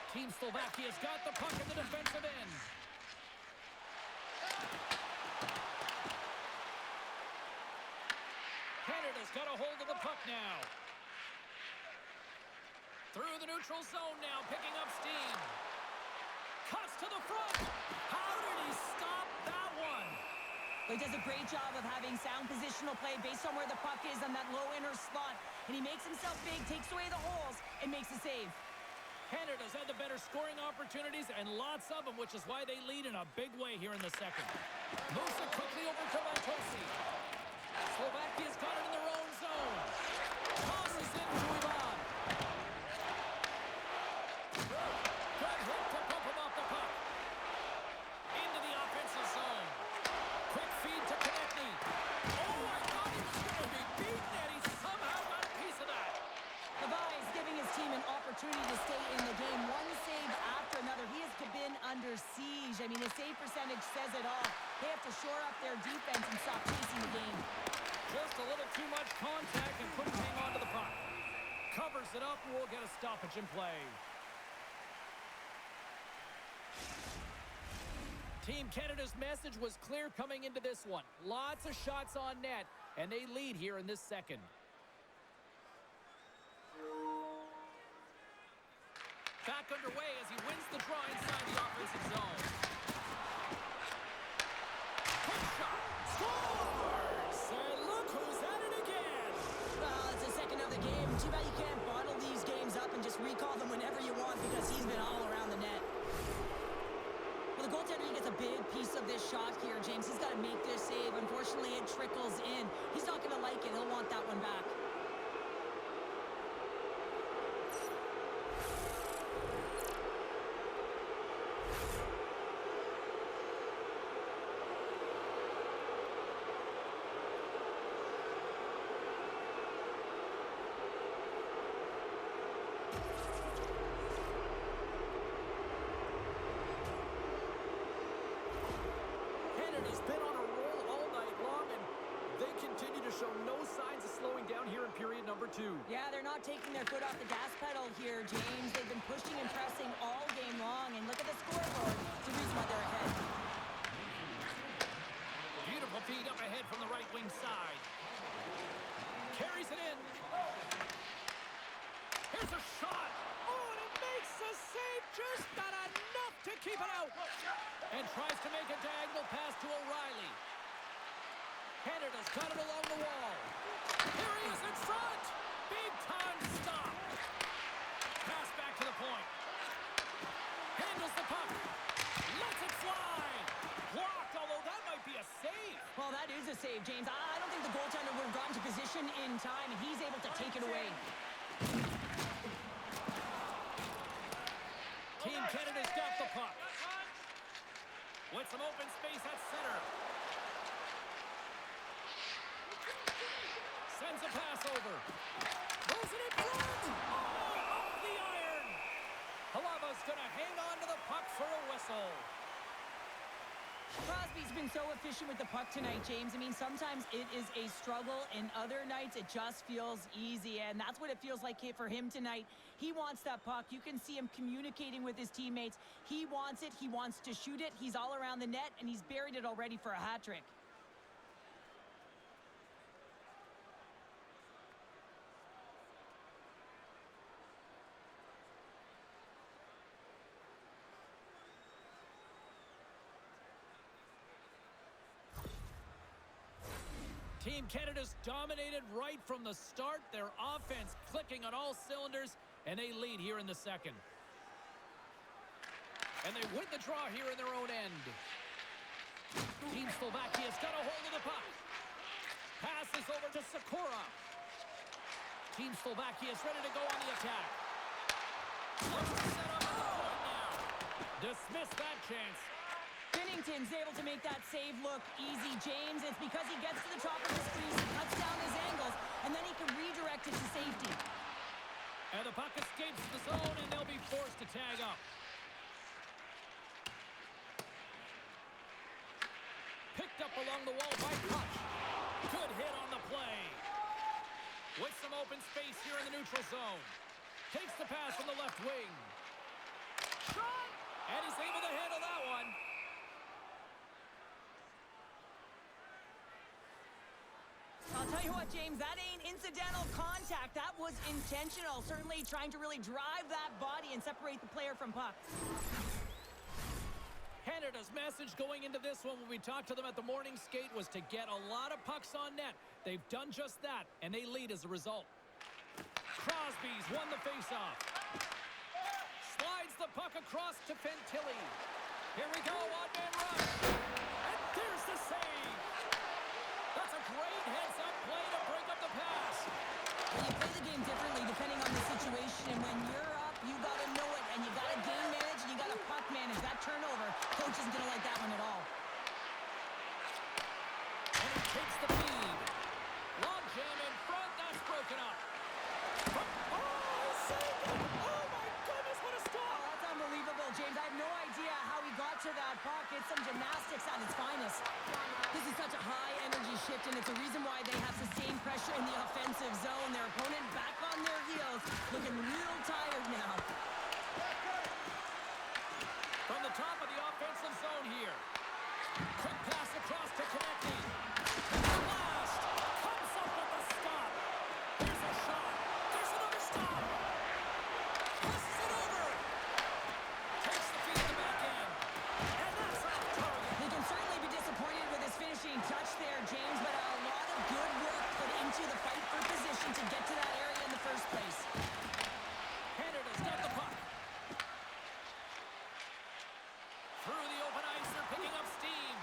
Team Slovakia's got the puck in the defensive end. Canada's got a hold of the puck now. Through the neutral zone now, picking up steam. Cuts to the front. How did he stop that one? He does a great job of having sound positional play based on where the puck is on that low inner slot. And he makes himself big, takes away the holes, and makes a save. Canada's had the better scoring opportunities and lots of them, which is why they lead in a big way here in the second. Moves it quickly over to Vitosi. Slovakia's got it in their own zone. Tosses it to Ivan. Good hit to pump him off the puck. Into the offensive zone. Quick feed to Konechny. Oh, I thought he was going to be beaten, and he somehow got a piece of that. Levi is giving his team an opportunity to stay in the game. One save after another. He has been under siege. I mean, his save percentage says it all. They have to shore up their defense and stop chasing the game. Just a little too much contact and couldn't hang on to the puck. Covers it up and we'll get a stoppage in play. Team Canada's message was clear coming into this one. Lots of shots on net, and they lead here in this second. Back underway as he wins the draw inside the offensive zone. Quick shot. Scores! And look who's at it again. Well, it's the second of the game. Too bad you can't bottle these games up and just recall them whenever you want because he's been all around the net. Well, the goaltender, he gets a big piece of this shot here, James. He's got to make this save. Unfortunately, it trickles in. He's not going to like it. He'll want that one back. Canada's been on a roll all night long, and they continue to show no signs of slowing down here in period number 2. Yeah, they're not taking their foot off the gas pedal here, James. They've been pushing and pressing all game long, and look at the scoreboard. It's the reason why they're ahead. Beautiful feed up ahead from the right wing side. Carries it in. Here's a shot. Oh, and it makes a save. Just not enough to keep it out. And tries to make a diagonal pass to O'Reilly. Canada's got it along the wall. Here he is in front. Big time stop. Pass back to the point. Handles the puck. Lets it fly. Blocked, although that might be a save. Well, that is a save, James. I don't think the goaltender would have gotten to position in time, and he's able to take it away. Team Canada's got the puck. With some open space at center. Sends a pass over. Throws it in front. Oh, off the iron. Halava's going to hang on to the puck for a whistle. Crosby's been so efficient with the puck tonight, James. I mean, sometimes it is a struggle. In other nights, it just feels easy, and that's what it feels like for him tonight. He wants that puck. You can see him communicating with his teammates. He wants it. He wants to shoot it. He's all around the net, and he's buried it already for a hat trick. Team Canada's dominated right from the start. Their offense clicking on all cylinders, and they lead here in the second. And they win the draw here in their own end. Team Slovakia's got a hold of the puck. Pass is over to Sakura. Team Slovakia's ready to go on the attack. Looks to set up at the point now. Dismiss that chance. Binnington's able to make that save look easy, James. It's because he gets to the top of his crease, cuts down his angles, and then he can redirect it to safety. And the puck escapes the zone, and they'll be forced to tag up. Picked up along the wall by Kutch. Good hit on the play. With some open space here in the neutral zone. Takes the pass from the left wing. Shot! And he's able to handle that one. I'll tell you what, James, that ain't incidental contact. That was intentional. Certainly trying to really drive that body and separate the player from puck. Canada's message going into this one when we talked to them at the morning skate was to get a lot of pucks on net. They've done just that, and they lead as a result. Crosby's won the faceoff. Slides the puck across to Fantilli. Here we go, one-man rush. And there's the save. That's a great heads-up play to break up the pass. Well, you play the game differently depending on the situation. And when you're up, you got to know it. And you got to game manage, and you got to puck manage. That turnover, coach isn't going to like that one at all. And he takes the feed. Log jam in front. That's broken up. Oh, saved it. Oh, my goodness, what a stop. Oh, that's unbelievable, James. I have no idea how he got to that puck. It's some gymnastics at its finest. This is such a high-energy shift, and it's a reason why they have sustained pressure in the offensive zone. Their opponent back on their heels, looking real tired now. From the top of the offensive zone here. Quick pass across to Konecny. The blast comes up with the stop. Here's a shot. There's another stop. Passes it over. Takes the feed in the back end. And that's off target. They can certainly be disappointed with his finishing touch there, James, but a lot of good work put into the fight for position to get to that area in the first place. Canada's got the puck. Through the open ice, they're picking up steam.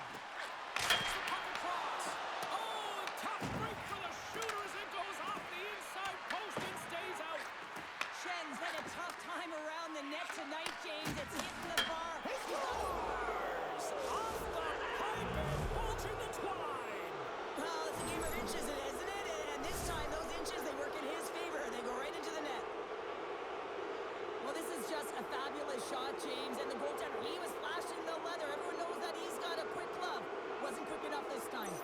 Takes the puck across. Oh, tough break for the shooter as it goes off the inside post and stays out. Shen's had a tough time around the net tonight, James. It's hitting the bar. Scores! Off the pipe and bulging the twine. Well, it's a game of inches, isn't it? And this time, those inches, they work in his favor. They go right into the net. Well, this is just a fabulous shot, James. And the goaltender, he was flashing the leather. Everyone knows that he's got a quick glove. Wasn't quick enough this time.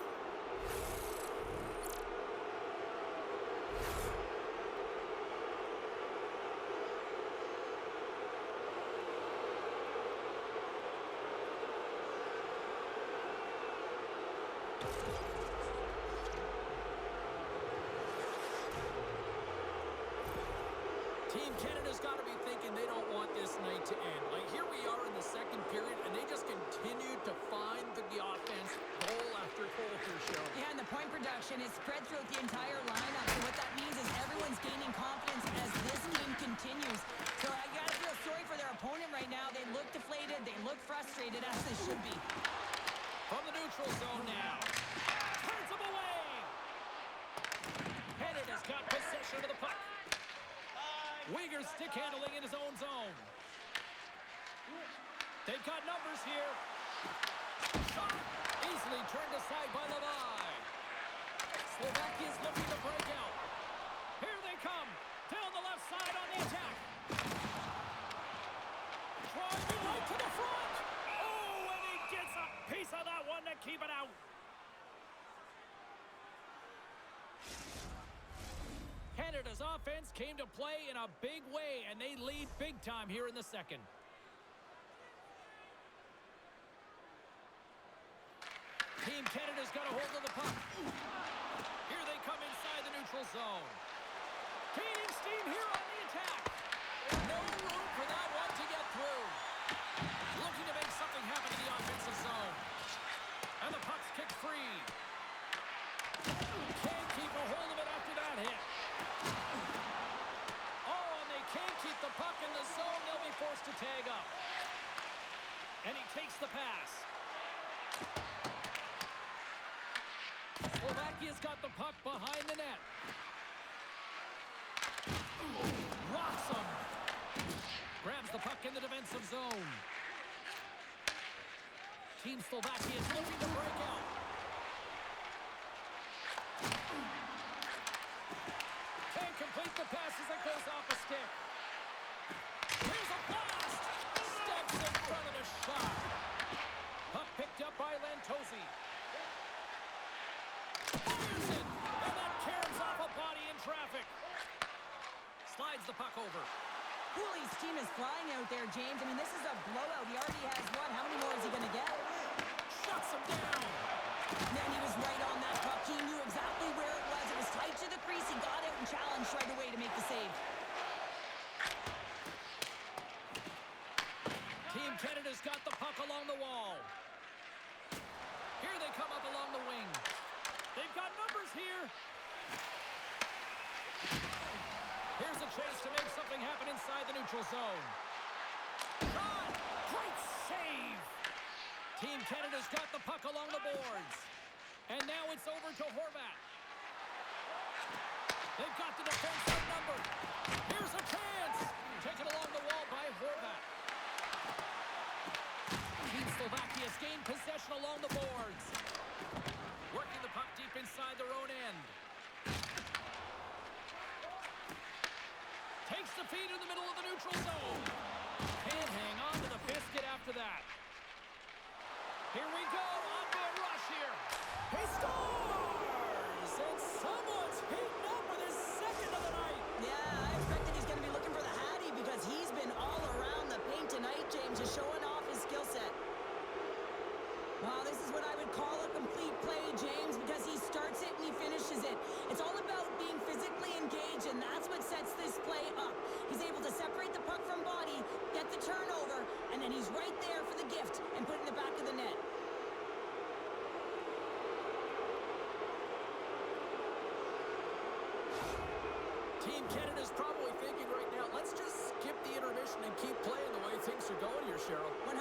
Team Canada's got to be thinking they don't want this night to end. Like, here we are in the second period, and they just continue to find the offense goal after goal here, show. Yeah, and the point production is spread throughout the entire lineup. So what that means is everyone's gaining confidence as this game continues. So I got to feel sorry for their opponent right now. They look deflated. They look frustrated, as they should be. From the neutral zone now. Turns them away. Canada's got possession of the puck. Uyghur stick handling in his own zone. They've got numbers here. shot. Easily turned aside by Levi. Slovakia's looking to break out. Here they come. Down the left side on the attack. Driving right to the front. Oh, and he gets a piece of that one to keep it out. Canada's offense came to play in a big way, and they lead big time here in the second. Team Canada's got a hold of the puck. Here they come inside the neutral zone. Gaining steam here on the attack. No room for that one to get through. Looking to make something happen in the offensive zone. And the puck's kicked free. Can't keep a hold of it after that hit. Oh, and they can't keep the puck in the zone. They'll be forced to tag up. And he takes the pass. Slovakia's got the puck behind the net. Rocks him. Grabs the puck in the defensive zone. Team Slovakia is looking to break out. Can't complete the pass as it goes off a stick. Here's a blast. Steps in front of the shot. Puck picked up by Lantosi. Fires it. And that caroms off a body in traffic. Slides the puck over. Cooley's team is flying out there, James. I mean, this is a blowout. He already has one. How many more is he going to get? Shuts him down. Man, he was right on that puck. He knew exactly where it was. It was tight to the crease. He got out and challenged right away to make the save. Team Canada's got the puck along the wall. Here they come up along the wing. They've got numbers here. Here's a chance to make something happen inside the neutral zone. Shot! Great save! Team Canada's got the puck along the boards. And now it's over to Horvat. They've got the defense outnumbered. Here's a chance! Taken along the wall by Horvat. Team Slovakia's gained possession along the boards. Working the puck deep inside their own end. Takes the feed in the middle of the neutral zone. Can't hang on to the biscuit after that. Here we go. On-man rush here. He scores! And someone's heating up with his second of the night. Yeah, I expect that he's going to be looking for the Hattie because he's been all around the paint tonight, James, just showing off his skill set. Well, this is what I would call a complete play, James, because he starts it and he finishes it. It's all about being physically engaged, and that's what sets this play up. He's able to separate the puck from body, get the turnover, and then he's right there for the gift and put it in the back of the net. Team Canada's probably thinking right now, let's just skip the intermission and keep playing the way things are going here, Cheryl. 100%,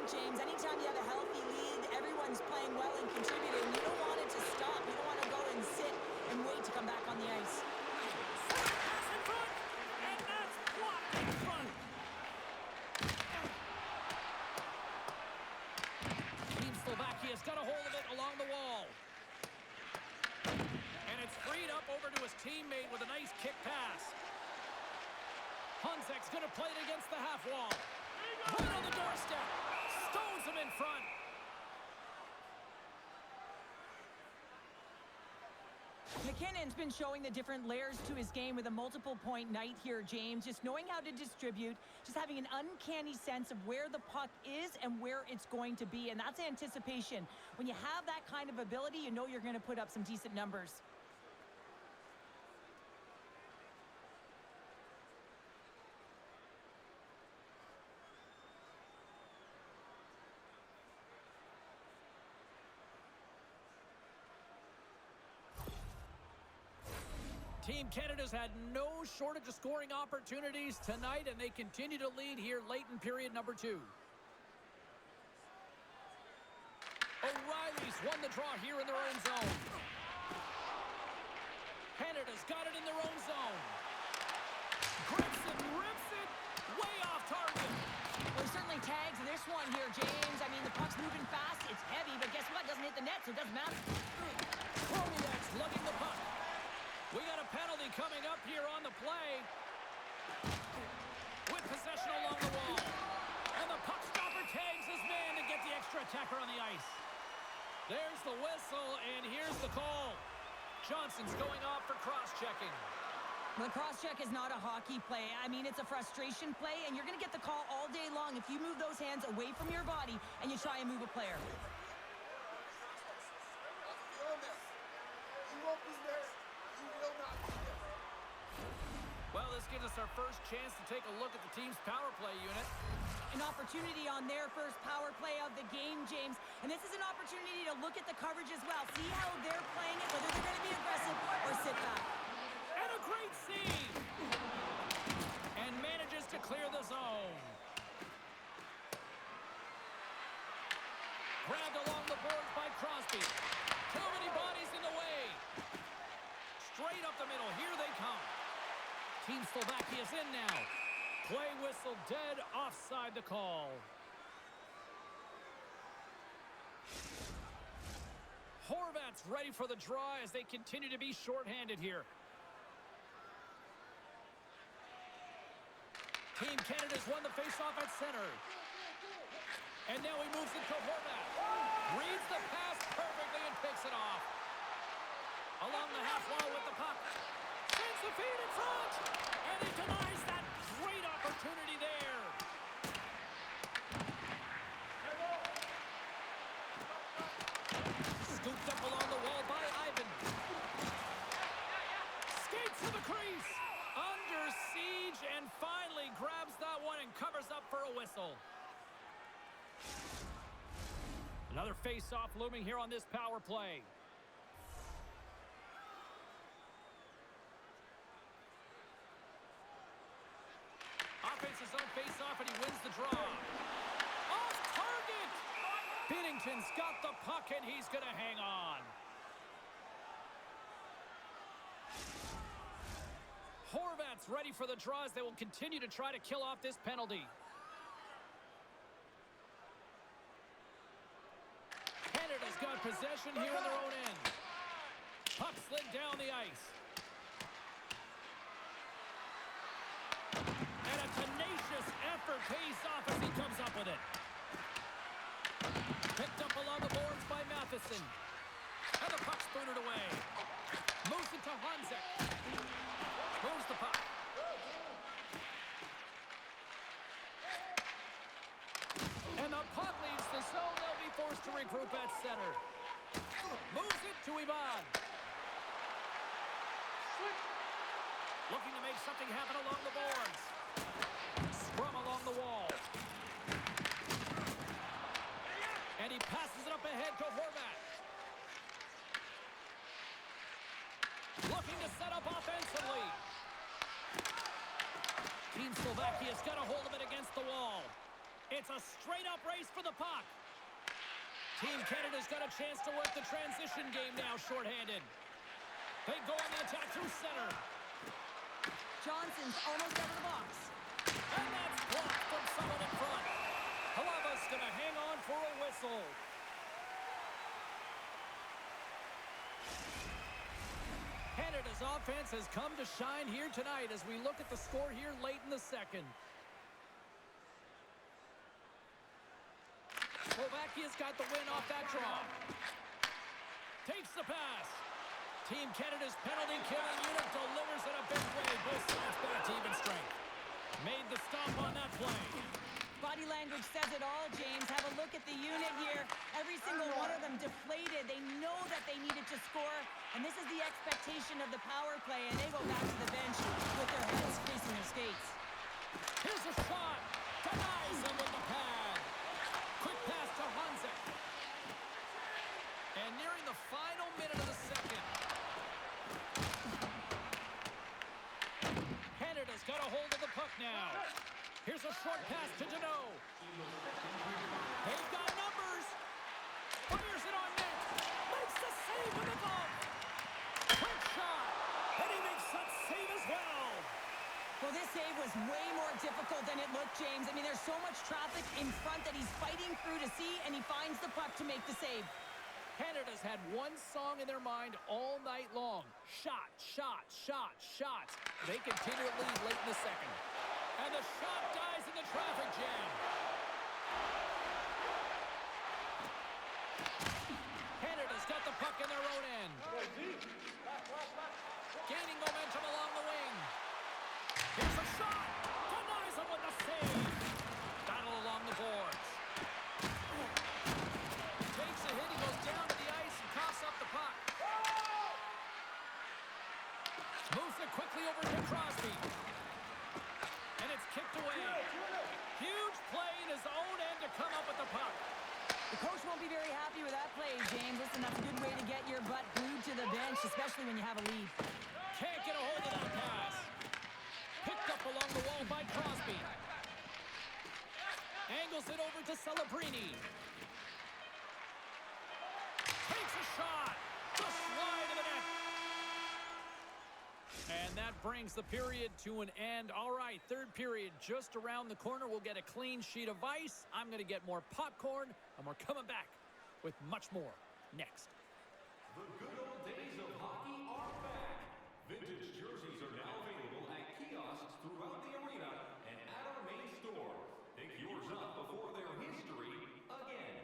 James. Anytime you have a healthy lead, everyone's playing well and contributing. You don't want it to stop. You don't want to go and sit and wait to come back on the ice. Pass in front, and that's blocked in front. Team Slovakia's got a hold of it along the wall. And it's freed up over to his teammate with a nice kick pass. Hunsek's going to play it against the half wall. Right on the doorstep. Stones him in front. McKinnon's been showing the different layers to his game with a multiple-point night here, James. Just knowing how to distribute, just having an uncanny sense of where the puck is and where it's going to be, and that's anticipation. When you have that kind of ability, you know you're going to put up some decent numbers. Team Canada's had no shortage of scoring opportunities tonight, and they continue to lead here late in period number 2. O'Reilly's won the draw here in their own zone. Canada's got it in their own zone. Grips it, rips it, way off target. Well, he certainly tags this one here, James. I mean, the puck's moving fast. It's heavy, but guess what? It doesn't hit the net, so it doesn't matter. Horvat's lugging the puck. We got a penalty coming up here on the play. With possession along the wall. And the puck stopper tags his man to get the extra attacker on the ice. There's the whistle, and here's the call. Johnson's going off for cross-checking. The cross-check is not a hockey play. I mean, it's a frustration play, and you're going to get the call all day long if you move those hands away from your body and you try and move a player. Well, this gives us our first chance to take a look at the team's power play unit. An opportunity on their first power play of the game, James. And this is an opportunity to look at the coverage as well. See how they're playing it, whether they're going to be aggressive or sit back. And a great save! And manages to clear the zone. Grabbed along the boards by Crosby. Too many bodies in the way. Straight up the middle. Here they come. Team Slovakia is in now. Play whistle dead, offside the call. Horvat's ready for the draw as they continue to be shorthanded here. Team Canada's won the faceoff at center. And now he moves it to Horvat. Reads the pass perfectly and picks it off. Along the half wall with the puck. Sends the feed in front. And he denies that great opportunity there. Scooped up along the wall by Ivan. Skates to the crease. Under siege and finally grabs that one and covers up for a whistle. Another face-off looming here on this power play. Offense his own face-off and he wins the draw. Off target! Binnington's got the puck and he's going to hang on. Horvat's ready for the draws. They will continue to try to kill off this penalty. Canada's got possession here in their own end. Puck slid down the ice. And a tenacious effort pays off as he comes up with it. Picked up along the boards by Matheson. And the puck spoonered away. Moves it to Hanzek. Moves the puck. And the puck leaves the zone. They'll be forced to regroup at center. Moves it to Ivan. Looking to make something happen along the boards. Scrum along the wall. And he passes it up ahead to Horvat. Looking to set up offensively. Team Slovakia's got a hold of it against the wall. It's a straight-up race for the puck. Team Canada's got a chance to work the transition game now, shorthanded. They go on the attack through center. Johnson's almost out of the box. And that's blocked from someone in front. Halava's going to hang on for a whistle. Canada's offense has come to shine here tonight as we look at the score here late in the second. Slovakia's got the win off that draw. Takes the pass. Team Canada's penalty-killing unit delivers in a big way. Both sides back to even strength. Made the stop on that play. Body language says it all, James. Have a look at the unit here. Every single one of them deflated. They know that they needed to score, and this is the expectation of the power play, and they go back to the bench with their heads facing their skates. Here's a shot. Denies him with the pad. Quick pass to Hanzek. And nearing the final minute of the second. Canada's got a hold of the puck now. Here's a short pass to Deneau. They've got numbers. Fires it on net. Makes the save with the glove. Quick shot. And he makes that save as well. Well, this save was way more difficult than it looked, James. I mean, there's so much traffic in see, and he finds the puck to make the save. Canada's had one song in their mind all night long. Shot, shot, shot, shots. They continue to lead late in the second. And the shot dies in the traffic jam. Canada's got the puck in their own end. Gaining momentum along the wing. Here's a shot. Denies him with the save. Battle along the boards. Takes a hit. He goes down to the ice and coughs up the puck. Moves it quickly over to Crosby. And it's kicked away. Huge play in his own end to come up with the puck. The coach won't be very happy with that play, James. Listen, that's a good way to get your butt glued to the bench, especially when you have a lead. Can't get a hold of that pass. Picked up along the wall by Crosby. Angles it over to Celebrini. Takes a shot. Just wide of the net. And that brings the period to an end. All right, third period just around the corner. We'll get a clean sheet of ice. I'm going to get more popcorn, and we're coming back with much more next. The good old days of hockey are back. Vintage jerseys are now available at kiosks throughout the arena and at our main store. Pick yours up before their history again.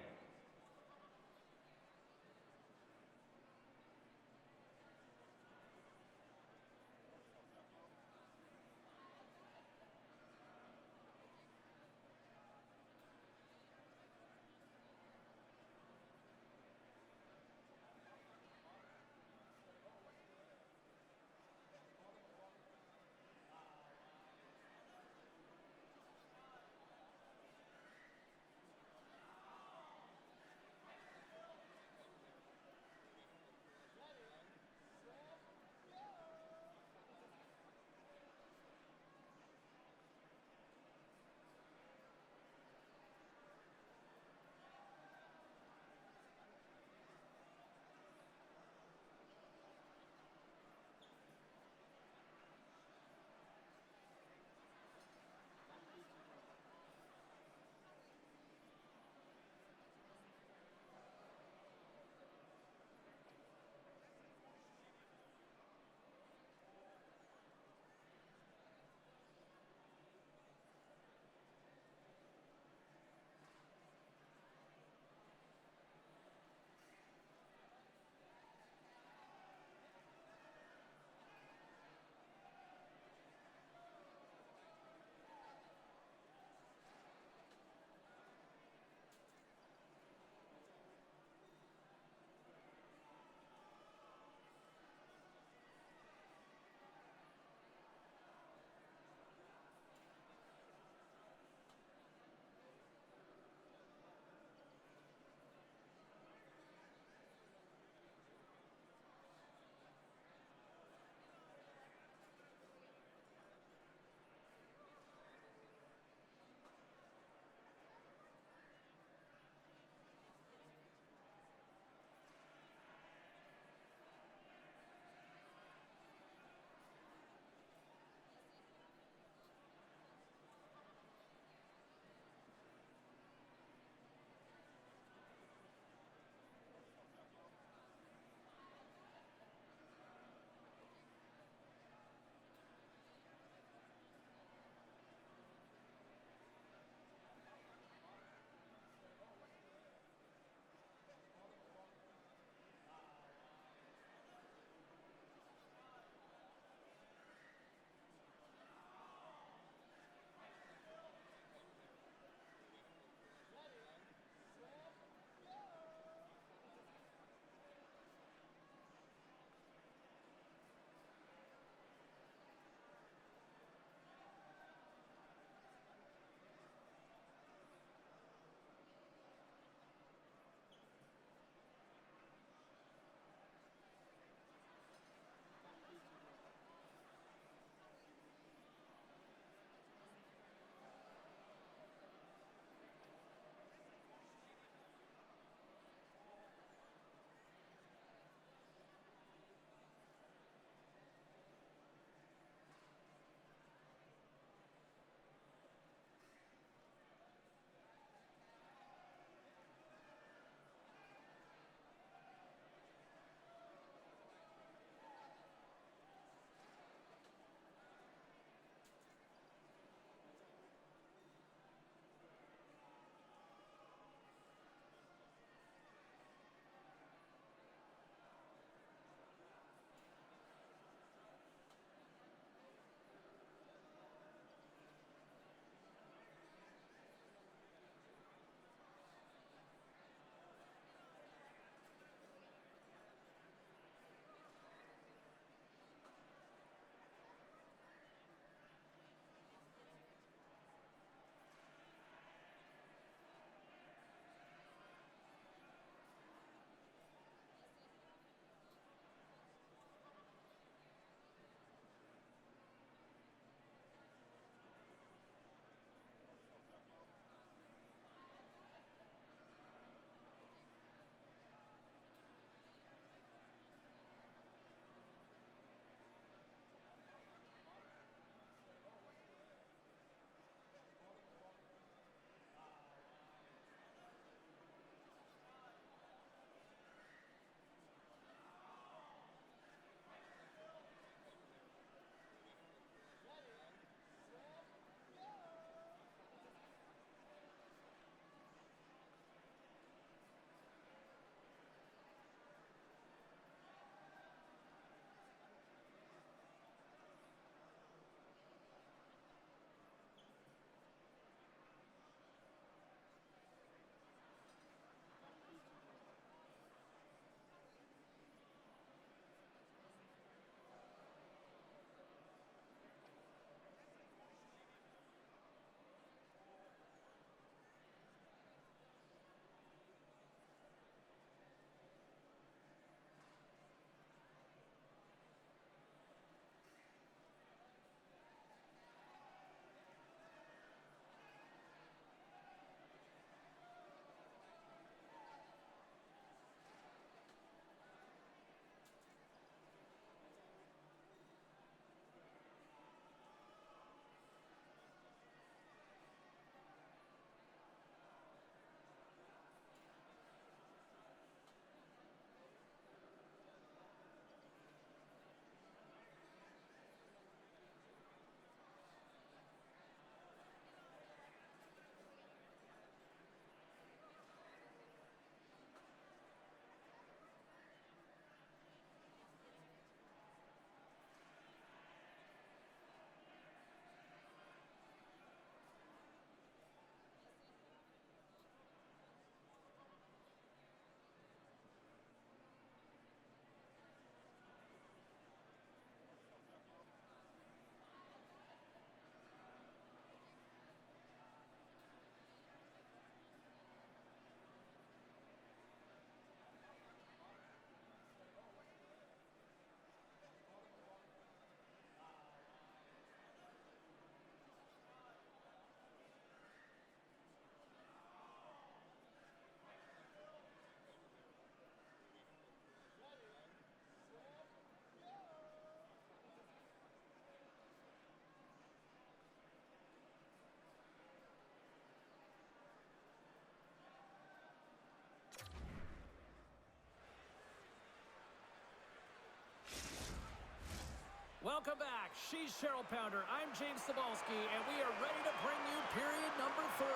Welcome back. She's Cheryl Pounder. I'm James Cebulski, and we are ready to bring you period number 3.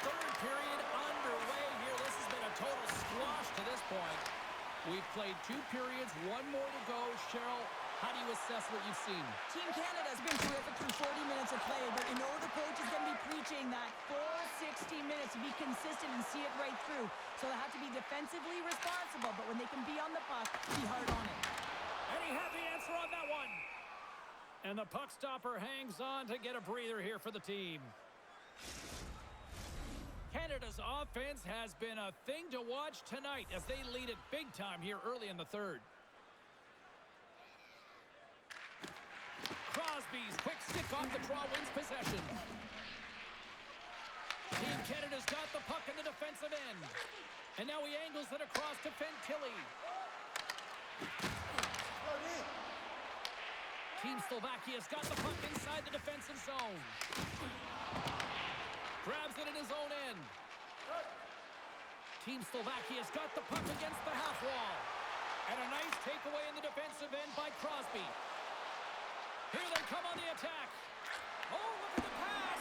Third period underway here. This has been a total squash to this point. We've played 2 periods, 1 more to go. Cheryl, how do you assess what you've seen? Team Canada has been terrific through 40 minutes of play, but you know the coach is going to be preaching that full 60 minutes to be consistent and see it right through. So they have to be defensively responsible, but when they can be on the puck, be hard on it. And he had the answer on that one. And the puck stopper hangs on to get a breather here for the team. Canada's offense has been a thing to watch tonight as they lead it big time here early in the third. Crosby's quick stick off the draw wins possession. Team Canada's got the puck in the defensive end. And now he angles it across to Fantilli. Team Slovakia's got the puck inside the defensive zone. Grabs it in his own end. Team Slovakia's got the puck against the half wall. And a nice takeaway in the defensive end by Crosby. Here they come on the attack. Oh, look at the pass.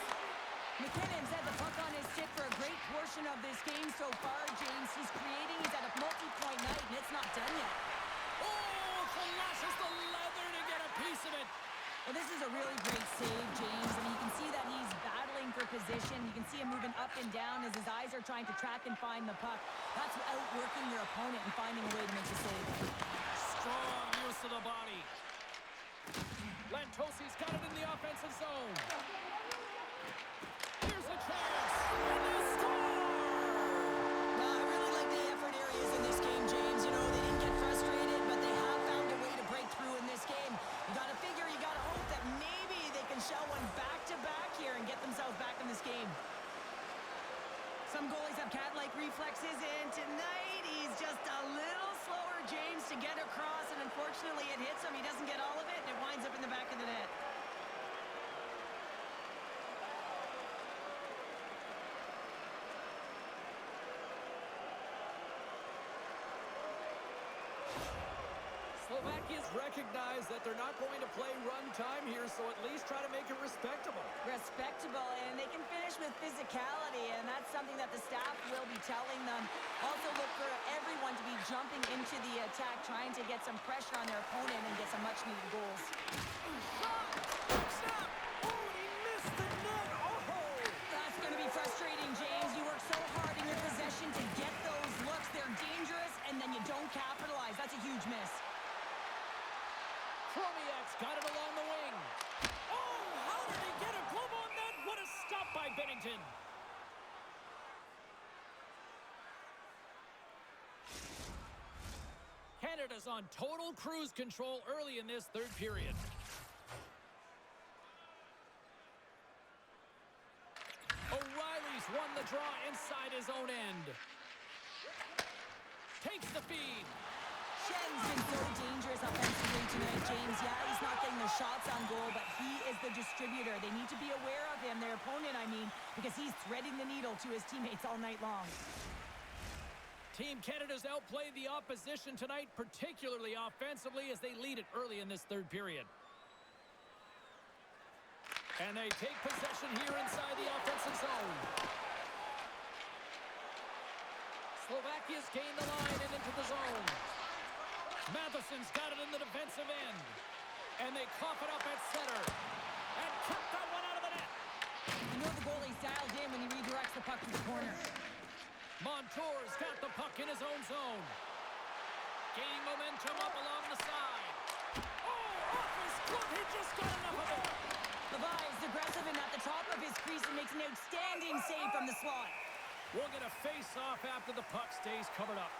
McKinnon's had the puck on his stick for a great portion of this game so far, James. He's creating, he's at a multi-point night, and it's not done yet. Oh, flashes the leather to get a piece of it. Well, this is a really great save, James. I mean, you can see that he's battling for position. You can see him moving up and down as his eyes are trying to track and find the puck. That's outworking your opponent and finding a way to make the save. Strong use of the body. Lantosi's got it in the offensive zone. Here's a chance. And they score! I really like the effort areas in this game, James. You know, they didn't get frustrated, but they have found a way to break through in this game. You got to figure, you got to hope that maybe they can shell one back-to-back here and get themselves back in this game. Some goalies have cat-like reflexes, and tonight he's just a little slower, James, to get across, and unfortunately it hits him. He doesn't get all of it, and it winds up in the back of the net. Slovakia's recognized that they're not going to play run time here, so at least try to make it respectable. Respectable, and they can finish with physicality, and that's something that the staff will be telling them. Also look for everyone to be jumping into the attack, trying to get some pressure on their opponent and get some much-needed goals. Snap! Oh, he missed the net! Oh! That's going to be frustrating, James. You work so hard in your possession to get those looks. They're dangerous, and then you don't capitalize. That's a huge miss. Chromiak's got it along the wing. Oh, how did he get a glove on that? What a stop by Bennington. Canada's on total cruise control early in this third period. O'Reilly's won the draw inside his own end. Takes the feed. Shen's been so dangerous offensively tonight, James. Yeah, he's not getting the shots on goal, but he is the distributor. They need to be aware of him, their opponent, I mean, because he's threading the needle to his teammates all night long. Team Canada's outplayed the opposition tonight, particularly offensively, as they lead it early in this third period. And they take possession here inside the offensive zone. Slovakia's gained the line and into the zone. Matheson's got it in the defensive end. And they cough it up at center. And kept that one out of the net. You know the goalie's dialed in when he redirects the puck to the corner. Montour's got the puck in his own zone. Gaining momentum up along the side. Oh, off his glove. He just got enough of it. Levi is aggressive and at the top of his crease and makes an outstanding save from the slot. We'll get a face-off after the puck stays covered up.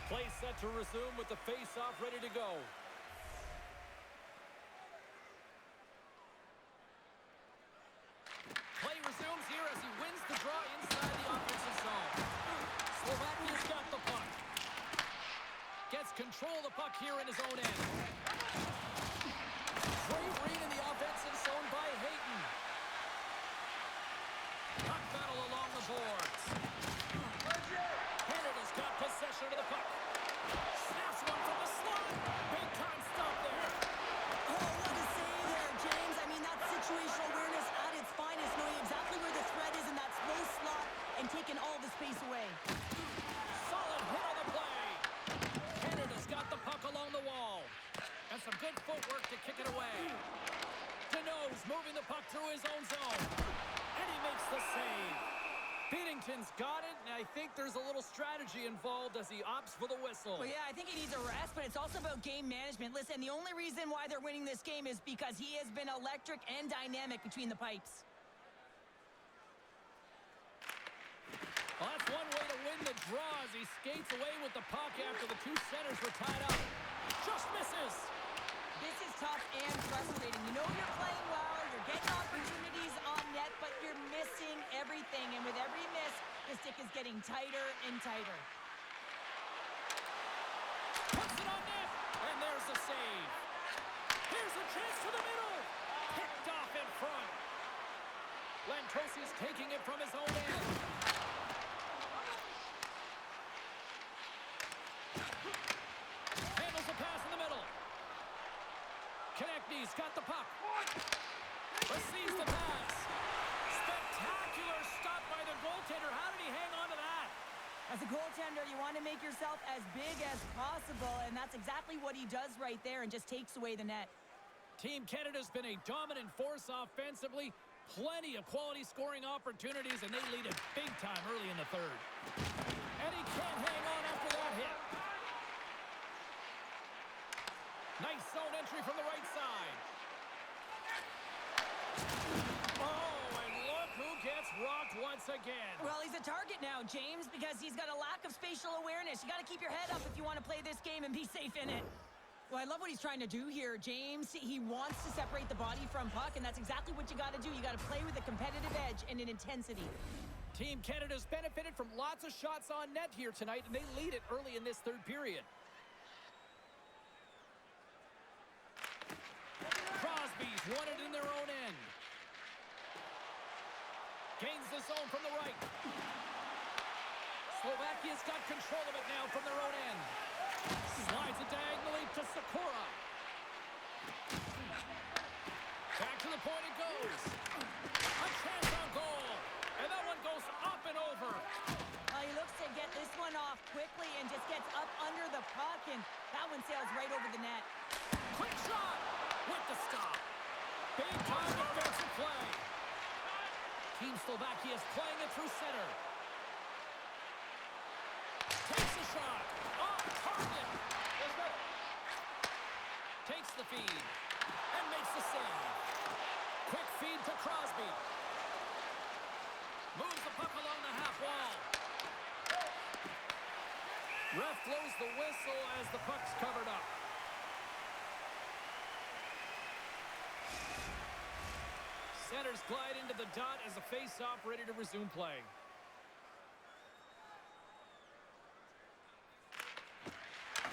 Play set to resume with the face-off ready to go. Play resumes here as he wins the draw inside the offensive zone. Slovakia's got the puck. Gets control of the puck here in his own end. Great read in the offensive zone by Hayton. Puck battle along the boards. Canada's got possession of the puck. Snaps one his own zone. And he makes the save. Binnington's got it, and I think there's a little strategy involved as he opts for the whistle. Well, yeah, I think he needs a rest, but it's also about game management. Listen, the only reason why they're winning this game is because he has been electric and dynamic between the pipes. Well, that's one way to win the draw as he skates away with the puck after the two centers were tied up. Just misses. This is tough and frustrating. You know you're playing well, you're getting opportunities on net, but you're missing everything. And with every miss, the stick is getting tighter and tighter. Puts it on net, and there's the save. Here's a chance to the middle. Picked off in front. Lantrosi's taking it from his own end. Handles the pass in the middle. Konechny's got the puck. Receives the pass. Spectacular stop by the goaltender. How did he hang on to that? As a goaltender, you want to make yourself as big as possible, and that's exactly what he does right there and just takes away the net. Team Canada's been a dominant force offensively. Plenty of quality scoring opportunities, and they lead it big time early in the third. And he can't hang on after that hit. Nice zone entry from the right side. Oh, and look who gets rocked once again. Well, he's a target now, James, because he's got a lack of spatial awareness. You got to keep your head up if you want to play this game and be safe in it. Well, I love what he's trying to do here, James. He wants to separate the body from puck, and that's exactly what you got to do. You got to play with a competitive edge and an intensity. Team Canada's benefited from lots of shots on net here tonight, and they lead it early in this third period. Crosby's won it in their own end. Gains the zone from the right. Slovakia's got control of it now from their own end. Slides it diagonally to Sakura. Back to the point it goes. A chance on goal. And that one goes up and over. He looks to get this one off quickly and just gets up under the puck, and that one sails right over the net. Quick shot with the stop. Big time defensive play. Team Slovakia is playing it through center. Takes the shot. Off target. Takes the feed and makes the save. Quick feed to Crosby. Moves the puck along the half wall. Ref blows the whistle as the puck's covered up. Centers glide into the dot as a face-off ready to resume play.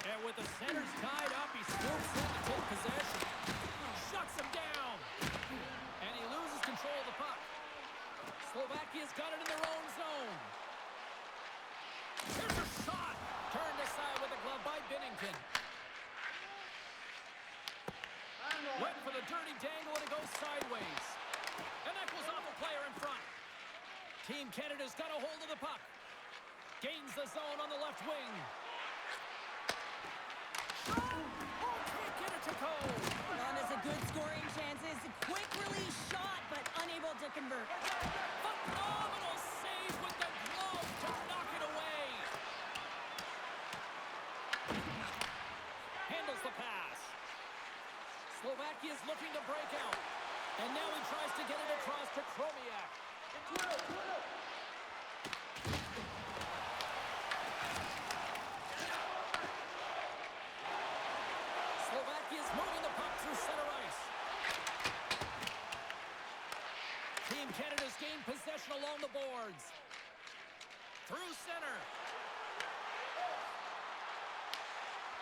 And with the centers tied up, he's still set to take possession. Shuts him down. And he loses control of the puck. Slovakia's got it in their own zone. Here's a shot. Turned aside with a glove by Binnington. Went for the dirty dangle and it goes sideways. And that goes off a player in front. Team Canada's got a hold of the puck. Gains the zone on the left wing. Oh, can't get it to go. And there's a good scoring chances. A quick release shot, but unable to convert. Phenomenal save with the glove to knock it away. Handles the pass. Slovakia's looking to break out. And now he tries to get it across to Chromiak. Slovakia's moving the puck through center ice. Team Canada's gained possession along the boards. Through center.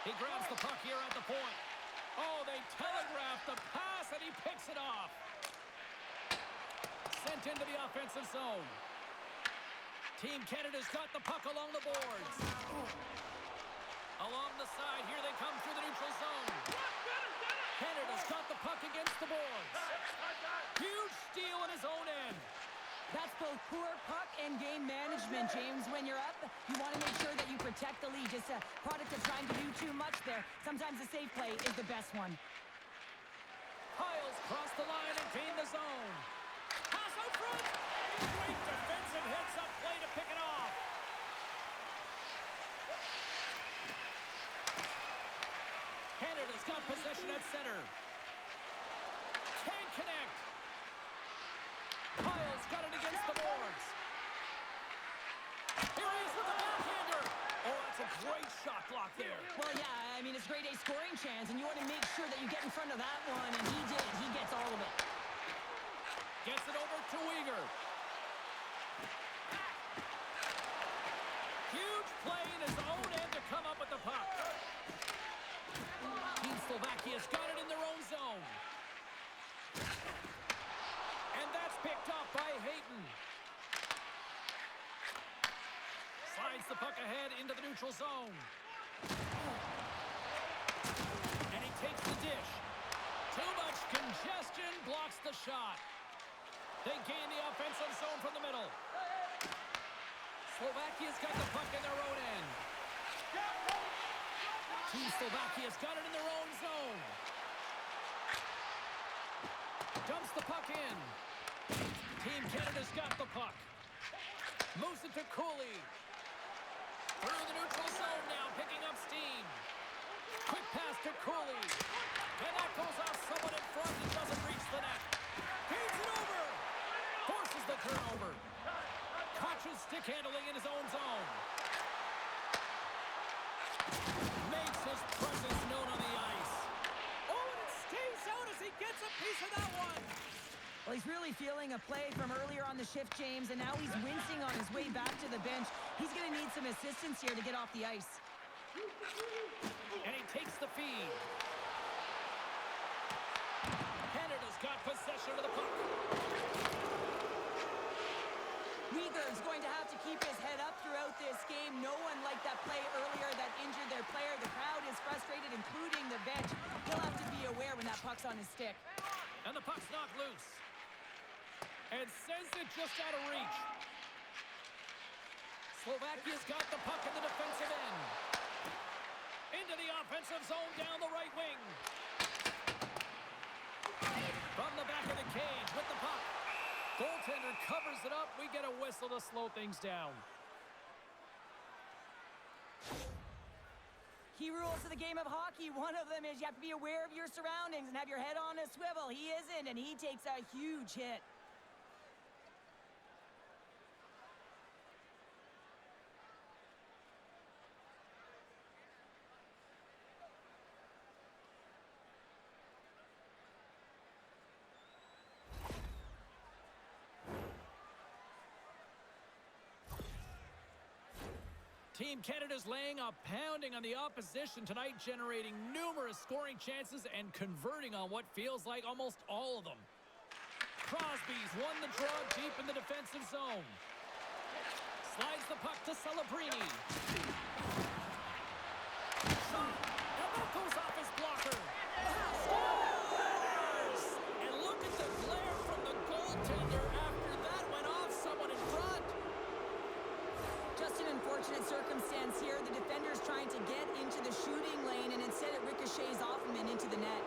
He grabs the puck here at the point. Oh, they telegraph the pass, and he picks it off. Sent into the offensive zone. Team Canada's got the puck along the boards. Along the side, here they come through the neutral zone. Canada's got the puck against the boards. Huge steal in his own end. That's both poor puck and game management, James. When you're up, you want to make sure that you protect the lead. Just a product of trying to do too much there. Sometimes a safe play is the best one. Piles cross the line and gain the zone. out front. Great defensive heads-up play to pick it off. Canada's got possession at center. Can't connect. Kyle's got it against the boards. Here he is with the backhander. Oh, that's a great shot block there. Well, yeah, I mean, it's grade A scoring chance, and you want to make sure that you get in front of that one, and he did. He gets all of it. Gets it over to Uyghur. Huge play in his own end to come up with the puck. Team Slovakia's got it in their own zone. And that's picked up by Hayton. Slides the puck ahead into the neutral zone. And he takes the dish. Too much congestion blocks the shot. They gain the offensive zone from the middle. Slovakia's got the puck in their own end. Team Slovakia's got it in their own zone. Dumps the puck in. Team Canada's got the puck. Moves it to Cooley. Through the neutral zone now, picking up steam. Quick pass to Cooley. And that goes off someone in front and doesn't reach the net. Feeds it over. Forces the turnover. Catches stick handling in his own zone. Makes his presence known on the ice. Oh, and it stays out as he gets a piece of that one. Well, he's really feeling a play from earlier on the shift, James, and now he's wincing on his way back to the bench. He's going to need some assistance here to get off the ice. And he takes the feed. Canada's got possession of the puck. Uyghur's going to have to keep his head up throughout this game. No one liked that play earlier that injured their player. The crowd is frustrated, including the bench. He'll have to be aware when that puck's on his stick. And the puck's knocked loose. And sends it just out of reach. Slovakia's got the puck in the defensive end. Into the offensive zone down the right wing. From the back of the cage with the puck. Goaltender covers it up. We get a whistle to slow things down. Key rules of the game of hockey. One of them is you have to be aware of your surroundings and have your head on a swivel. He isn't, and he takes a huge hit. Team Canada's laying a pounding on the opposition tonight, generating numerous scoring chances and converting on what feels like almost all of them. Crosby's won the draw deep in the defensive zone. Slides the puck to Celebrini. Shot, and that goes off his blocker. Scores! And look at the glare from the goaltender after that went off someone in front. Just an unfortunate circumstance here. The defender's trying to get into the shooting lane, and instead it ricochets off him and into the net.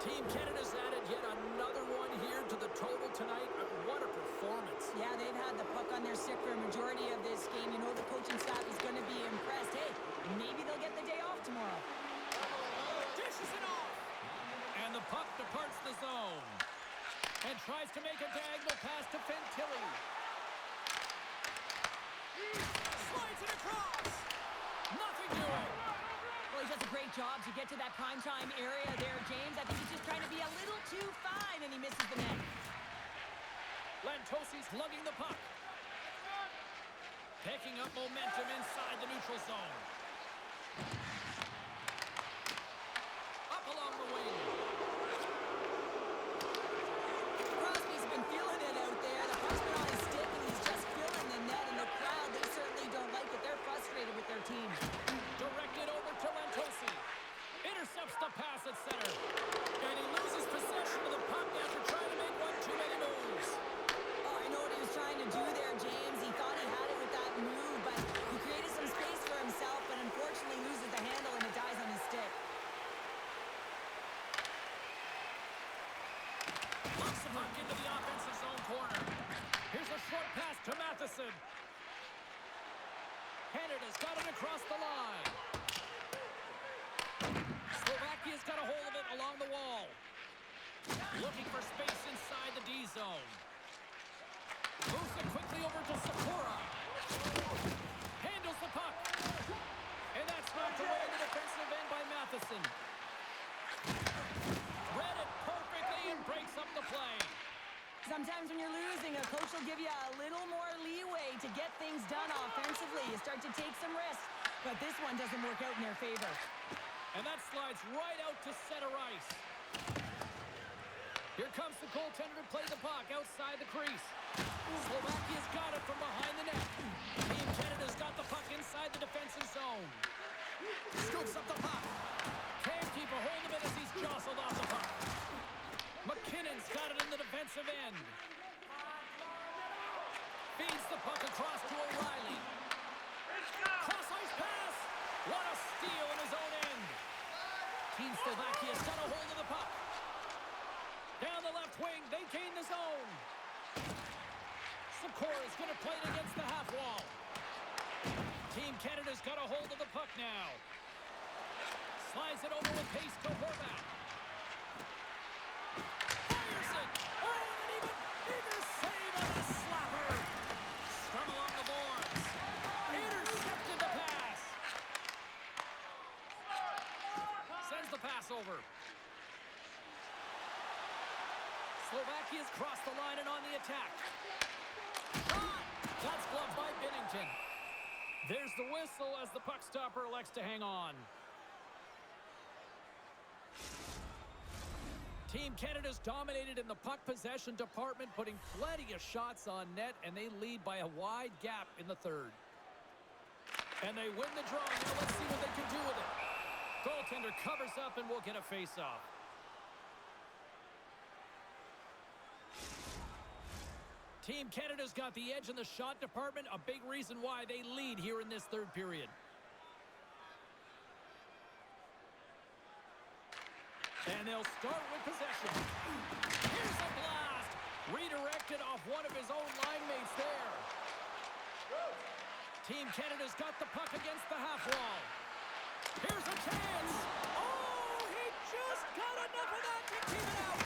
Team Canada's added yet another one here to the total tonight. What a performance. Yeah, they've had the puck on their stick for a majority of this game. You know the coaching staff is going to be impressed. Hey, maybe they'll get the day off tomorrow. Dishes it off. And the puck departs the zone. And tries to make a diagonal pass to Fantilli. Slides it across. Nothing doing. Well, he does a great job to get to that primetime area there, James. I think he's just trying to be a little too fine, and he misses the net. Lantosi's lugging the puck. Picking up momentum inside the neutral zone. Up along the wing. Crosby's been feeling it out there. The puck's been on his stick, and he's just filling the net. And the crowd, they certainly don't like it. They're frustrated with their team. Directed over to Lantosi. Moves the puck into the offensive zone corner. Here's a short pass to Matheson. Canada's got it across the line. Slovakia's got a hold of it along the wall. Looking for space inside the D zone. Moves it quickly over to Sakura. Handles the puck. And that's knocked away in the defensive end by Matheson. Read it perfectly and breaks up the play. Sometimes when you're losing, a coach will give you a little more leeway to get things done offensively. You start to take some risks, but this one doesn't work out in their favor. And that slides right out to center ice. Here comes the goaltender to play the puck outside the crease. Slovakia's got it from behind the net. Team Canada's got the puck inside the defensive zone. Scoops up the puck. Can't keep a hold of it as he's jostled off the puck. McKinnon's got it in the defensive end. Feeds the puck across to O'Reilly. Cross-ice pass. What a steal in his own end. Team Slovakia's got a hold of the puck. Down the left wing, they gain the zone. Sakura's going to play it against the half wall. Team Canada's got a hold of the puck now. Slides it over with pace to Horvat. Fires it. Oh, and an even bigger save on the slapper. Scrum along the boards. Intercepted the pass. Sends the pass over. Slovakia's crossed the line and on the attack. Shot! That's gloved by Binnington. There's the whistle as the puck stopper elects to hang on. Team Canada's dominated in the puck possession department, putting plenty of shots on net, and they lead by a wide gap in the third. And they win the draw. Now let's see what they can do with it. Goaltender covers up and will get a face-off. Team Canada's got the edge in the shot department, a big reason why they lead here in this third period. And they'll start with possession. Here's a blast. Redirected off one of his own line mates there. Team Canada's got the puck against the half wall. Here's a chance. Oh, he just got enough of that to keep it out.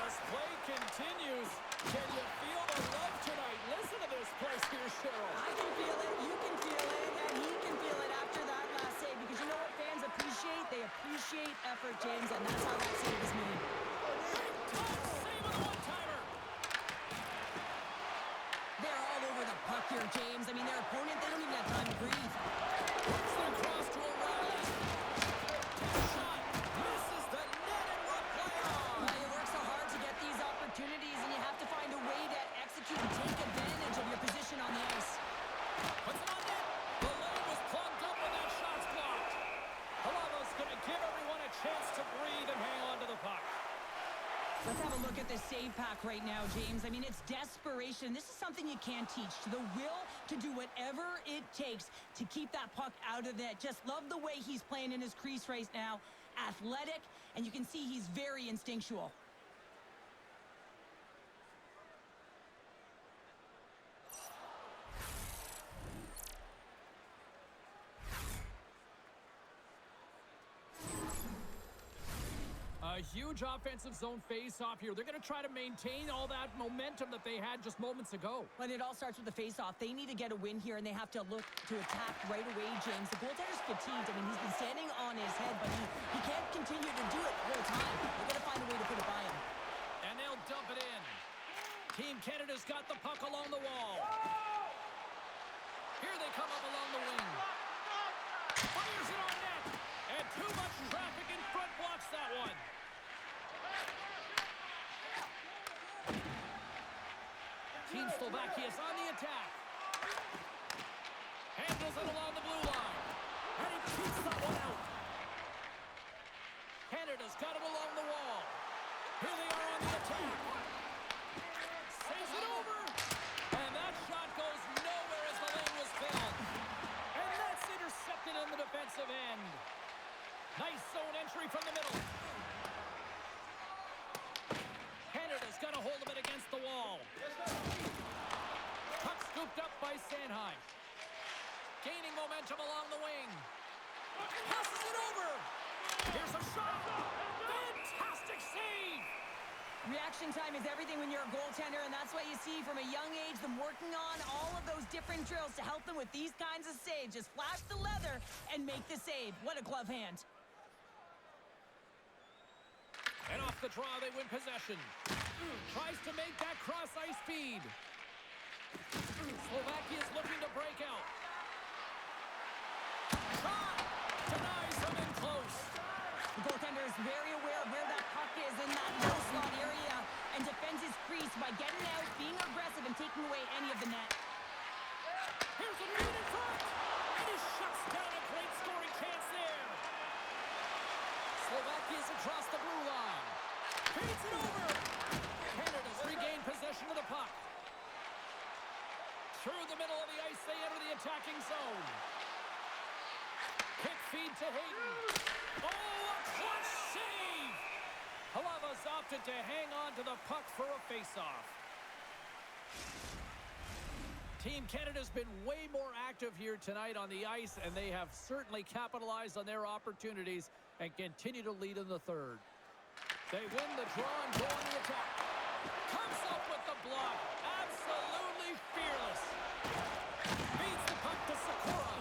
As play continues, can you feel the love tonight? Listen to this place here, Cheryl. I can feel it, you can feel it, and he can feel it after that last save. Because you know what fans appreciate? They appreciate effort, James, and that's how that save is made. Save with a one-timer. They're all over the puck here, James. I mean, their opponent, they don't even have time to breathe. Works the cross to O'Reilly. Shot. Misses the net and will play on. Well, you work so hard to get these opportunities, and you have to find a way to execute and take advantage of your position on the ice. Puts it on net. The lane was plugged up and that shot's blocked. Halava's going to give everyone a chance to breathe and hang on to the puck. Let's have a look at the save pack right now, James. I mean, it's desperation. This is something you can't teach. The will to do whatever it takes to keep that puck out of net. Just love the way he's playing in his crease right now. Athletic, and you can see he's very instinctual. A huge offensive zone face-off here. They're going to try to maintain all that momentum that they had just moments ago. But it all starts with the face-off. They need to get a win here, and they have to look to attack right away, James. The goaltender's fatigued. I mean, he's been standing on his head, but he can't continue to do it the whole time. They're going to find a way to put it by him. And they'll dump it in. Team Canada's got the puck along the wall. Here they come up along the wing. Fires it on net. And too much traffic in front blocks that one. Team Slovakia's on the attack. Handles it along the blue line. And he keeps that one out. Canada's got it along the wall. Here they are on the attack. Saves it over. And that shot goes nowhere as the lane was filled. And that's intercepted in the defensive end. Nice zone entry from the middle. Canada's got Reaction time is everything when you're a goaltender, and that's what you see from a young age, them working on all of those different drills to help them with these kinds of saves. Just flash the leather and make the save. What a glove hand. And off the draw, they win possession. Tries to make that cross-ice feed. Slovakia's looking to break out. Shot! Denies them in close. The goaltender is very aware of where that puck is in that low slot area and defends his crease by getting out, being aggressive, and taking away any of the net. Here's a lead in front. And he shuts down a great scoring chance there. Slovakia's across the blue line. Feeds it over. Canada's regained possession of the puck. Through the middle of the ice, they enter the attacking zone. Kick feed to Hayden. Oh, a clutch save! Halava's opted to hang on to the puck for a face-off. Team Canada's been way more active here tonight on the ice, and they have certainly capitalized on their opportunities and continue to lead in the third. They win the draw and go on the attack. Comes up with the block. Absolutely fearless. Feeds the puck to Sakura.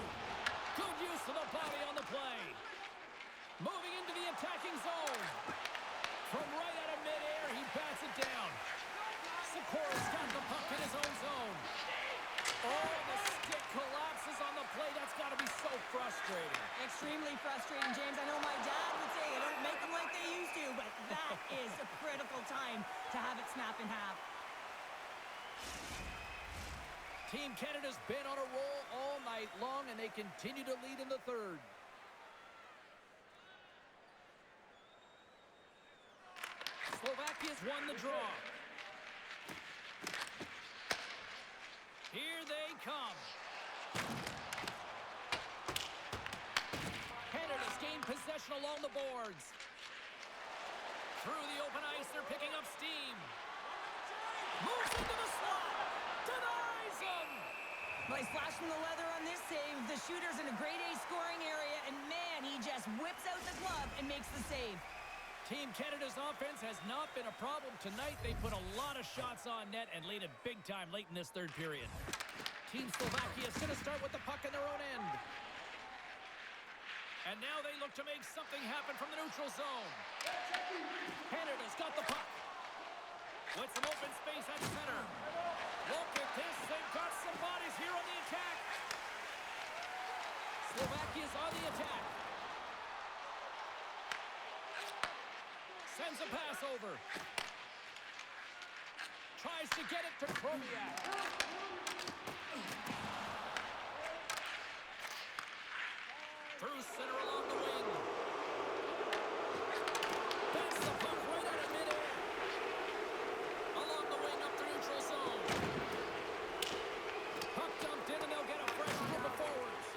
Good use of the body on the play. Moving into the attacking zone. From right out of midair, he bats it down. Sakura's got the puck in his own zone. Oh, the stick collapses on the play. That's got to be so frustrating. Extremely frustrating, James. I know my dad would say they don't make them like they used to, but that is a critical time to have it snap in half. Team Canada's been on a roll all night long, and they continue to lead in the third. Slovakia's won the draw. Here they come. Canada's gained possession along the boards. Through the open ice, they're picking up steam. Moves into the slot. Denies him. Well, he's flashing the leather on this save. The shooter's in a grade A scoring area, and man, he just whips out the glove and makes the save. Team Canada's offense has not been a problem tonight. They put a lot of shots on net and laid it big time late in this third period. Team Slovakia is going to start with the puck in their own end. And now they look to make something happen from the neutral zone. Canada's got the puck. With some open space at center. Look at this. They've got some bodies here on the attack. Slovakia's on the attack. Sends a pass over. Tries to get it to Kromiak. Through center along the wing. That's the puck right out of midair. Along the wing up the neutral zone. Puck dumped in and they'll get a fresh group of forwards.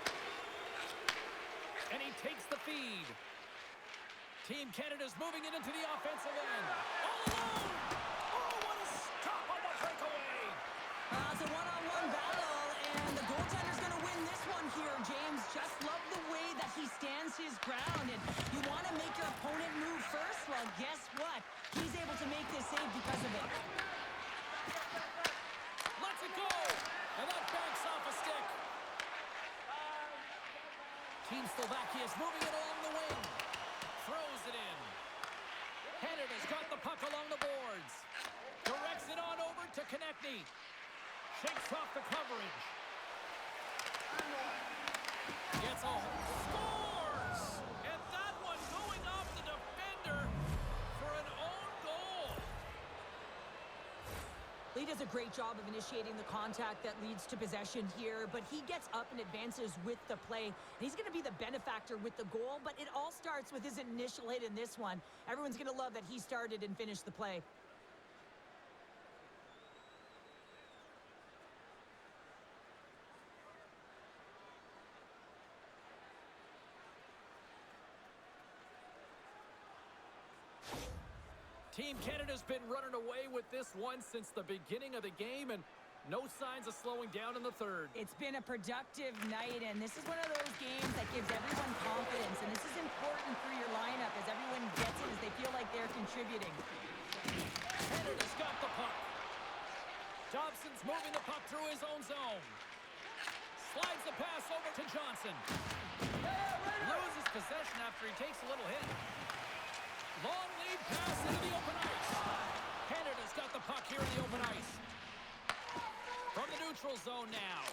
And he takes the feed. Team Canada's moving it into the offensive end. All alone! Oh, what a stop on the breakaway! It's a one-on-one battle, and the goaltender's going to win this one here, James. Just love the way that he stands his ground, and you want to make your opponent move first? Well, guess what? He's able to make this save because of it. Lets it go! And that banks off a stick. Team Slovakia is moving it along the wing. Throws it in. Canada's got the puck along the boards. Directs it on over to Konechny. Shakes off the coverage. Gets a scores! And that one going off the defender for an own goal. Lee does a great job of initiating the contact that leads to possession here, but he gets up and advances with the play. And he's going to be the benefactor with the goal, but it all starts with his initial hit in this one. Everyone's going to love that he started and finished the play. Team Canada's been running away with this one since the beginning of the game, and no signs of slowing down in the third. It's been a productive night, and this is one of those games that gives everyone confidence, and this is important for your lineup as everyone gets it, as they feel like they're contributing. It's moving the puck through his own zone. Slides the pass over to Johnson. Loses possession after he takes a little hit. Long lead pass into the open ice. Canada's got the puck here in the open ice. From the neutral zone now.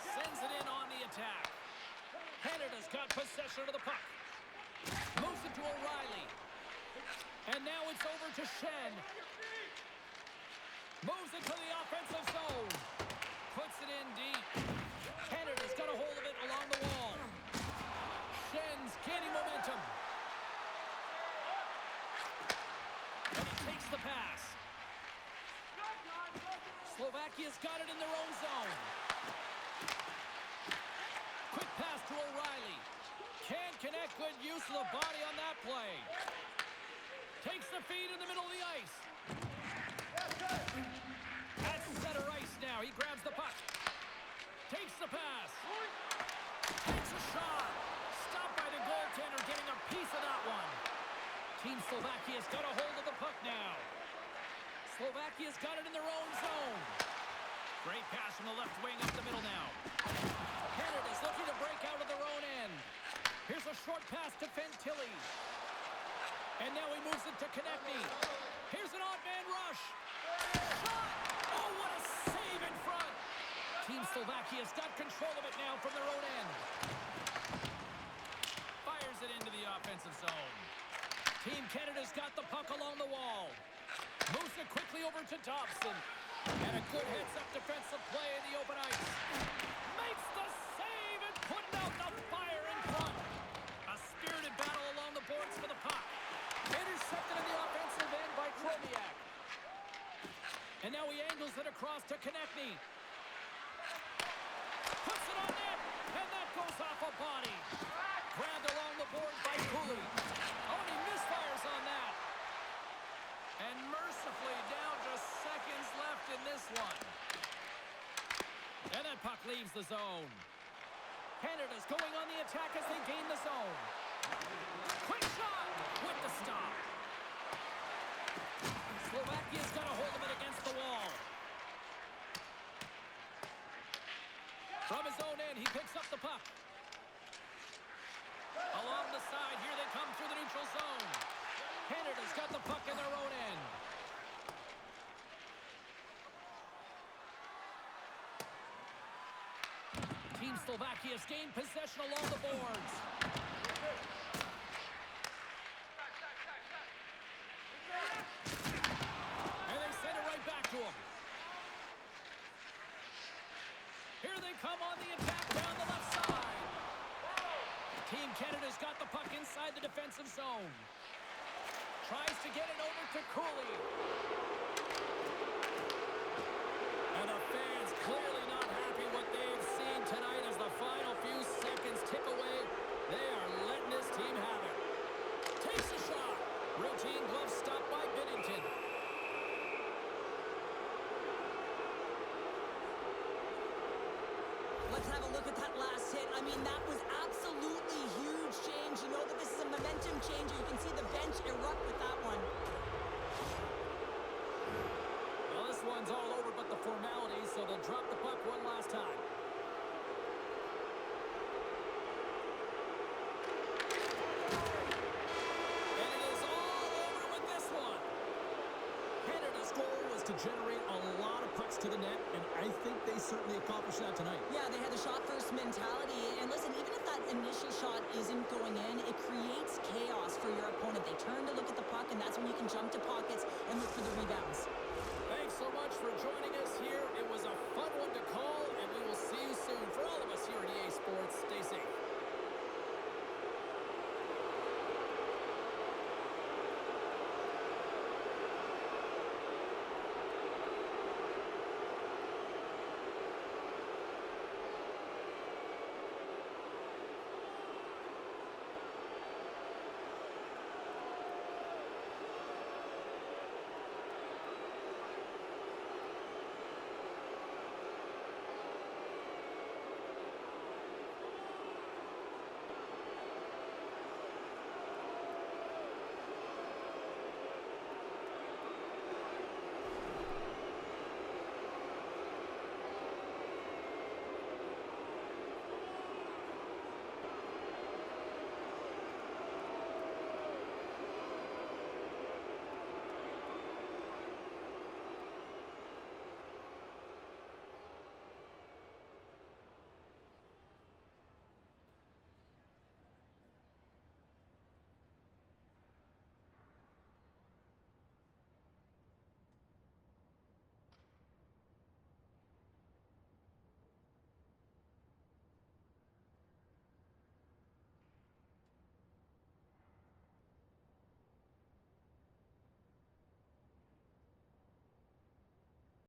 Sends it in on the attack. Canada's got possession of the puck. Moves it to O'Reilly. And now it's over to Shen. Moves it to the offensive zone. Puts it in deep. Canada's got a hold of it along the wall. Shen's gaining momentum. And he takes the pass. Slovakia's got it in their own zone. Quick pass to O'Reilly. Can't connect. Good use of the body on that play. Takes the feed in the middle of the ice. At center ice now. He grabs the puck. Takes the pass. Takes a shot. Stopped by the goaltender, getting a piece of that one. Team Slovakia's got a hold of the puck now. Slovakia's got it in their own zone. Great pass from the left wing up the middle now. Canada's looking to break out of their own end. Here's a short pass to Fantilli. And now he moves it to Konechny. Here's an odd man rush. Shot! Oh, what a save in front! Team Slovakia's got control of it now from their own end. Fires it into the offensive zone. Team Canada's got the puck along the wall. Moves it quickly over to Dobson. And a good heads-up defensive play in the open ice. Makes the save and putting out the fire in front. A spirited battle along the boards for the puck. Intercepted in the offensive end by Kromiak. And now he angles it across to Konechny. Puts it on net, and that goes off a body. Grabbed along the boards by Cooley. Oh, and he misfires on that. And mercifully down just seconds left in this one. And that puck leaves the zone. Canada's going on the attack as they gain the zone. Quick shot with the stop. Slovakia's got a hold of it against the wall. From his own end, he picks up the puck. Along the side, here they come through the neutral zone. Canada's got the puck in their own end. Team Slovakia's gained possession along the boards. And they send it right back to him. Here they come on the attack down the left side. Team Canada's got the puck inside the defensive zone. Tries to get it over to Cooley. And the fans clearly not happy what they've seen tonight as the final few seconds tick away. They are letting this team have it. Takes a shot. Routine glove stop by Binnington. Let's have a look at that last hit. I mean, that was absolutely huge change. You know that this is a momentum changer. You can see the bench erupt with that one. Well, this one's all over but the formalities, so they'll drop the puck one last time. And it is all over with this one. Canada's goal was to generate a lot of pucks to the net, and I think they certainly accomplished that tonight. Yeah, they had the shot-first mentality. And listen, even if that initial shot isn't going in, it creates chaos for your opponent. They turn to look at the puck, and that's when you can jump to puck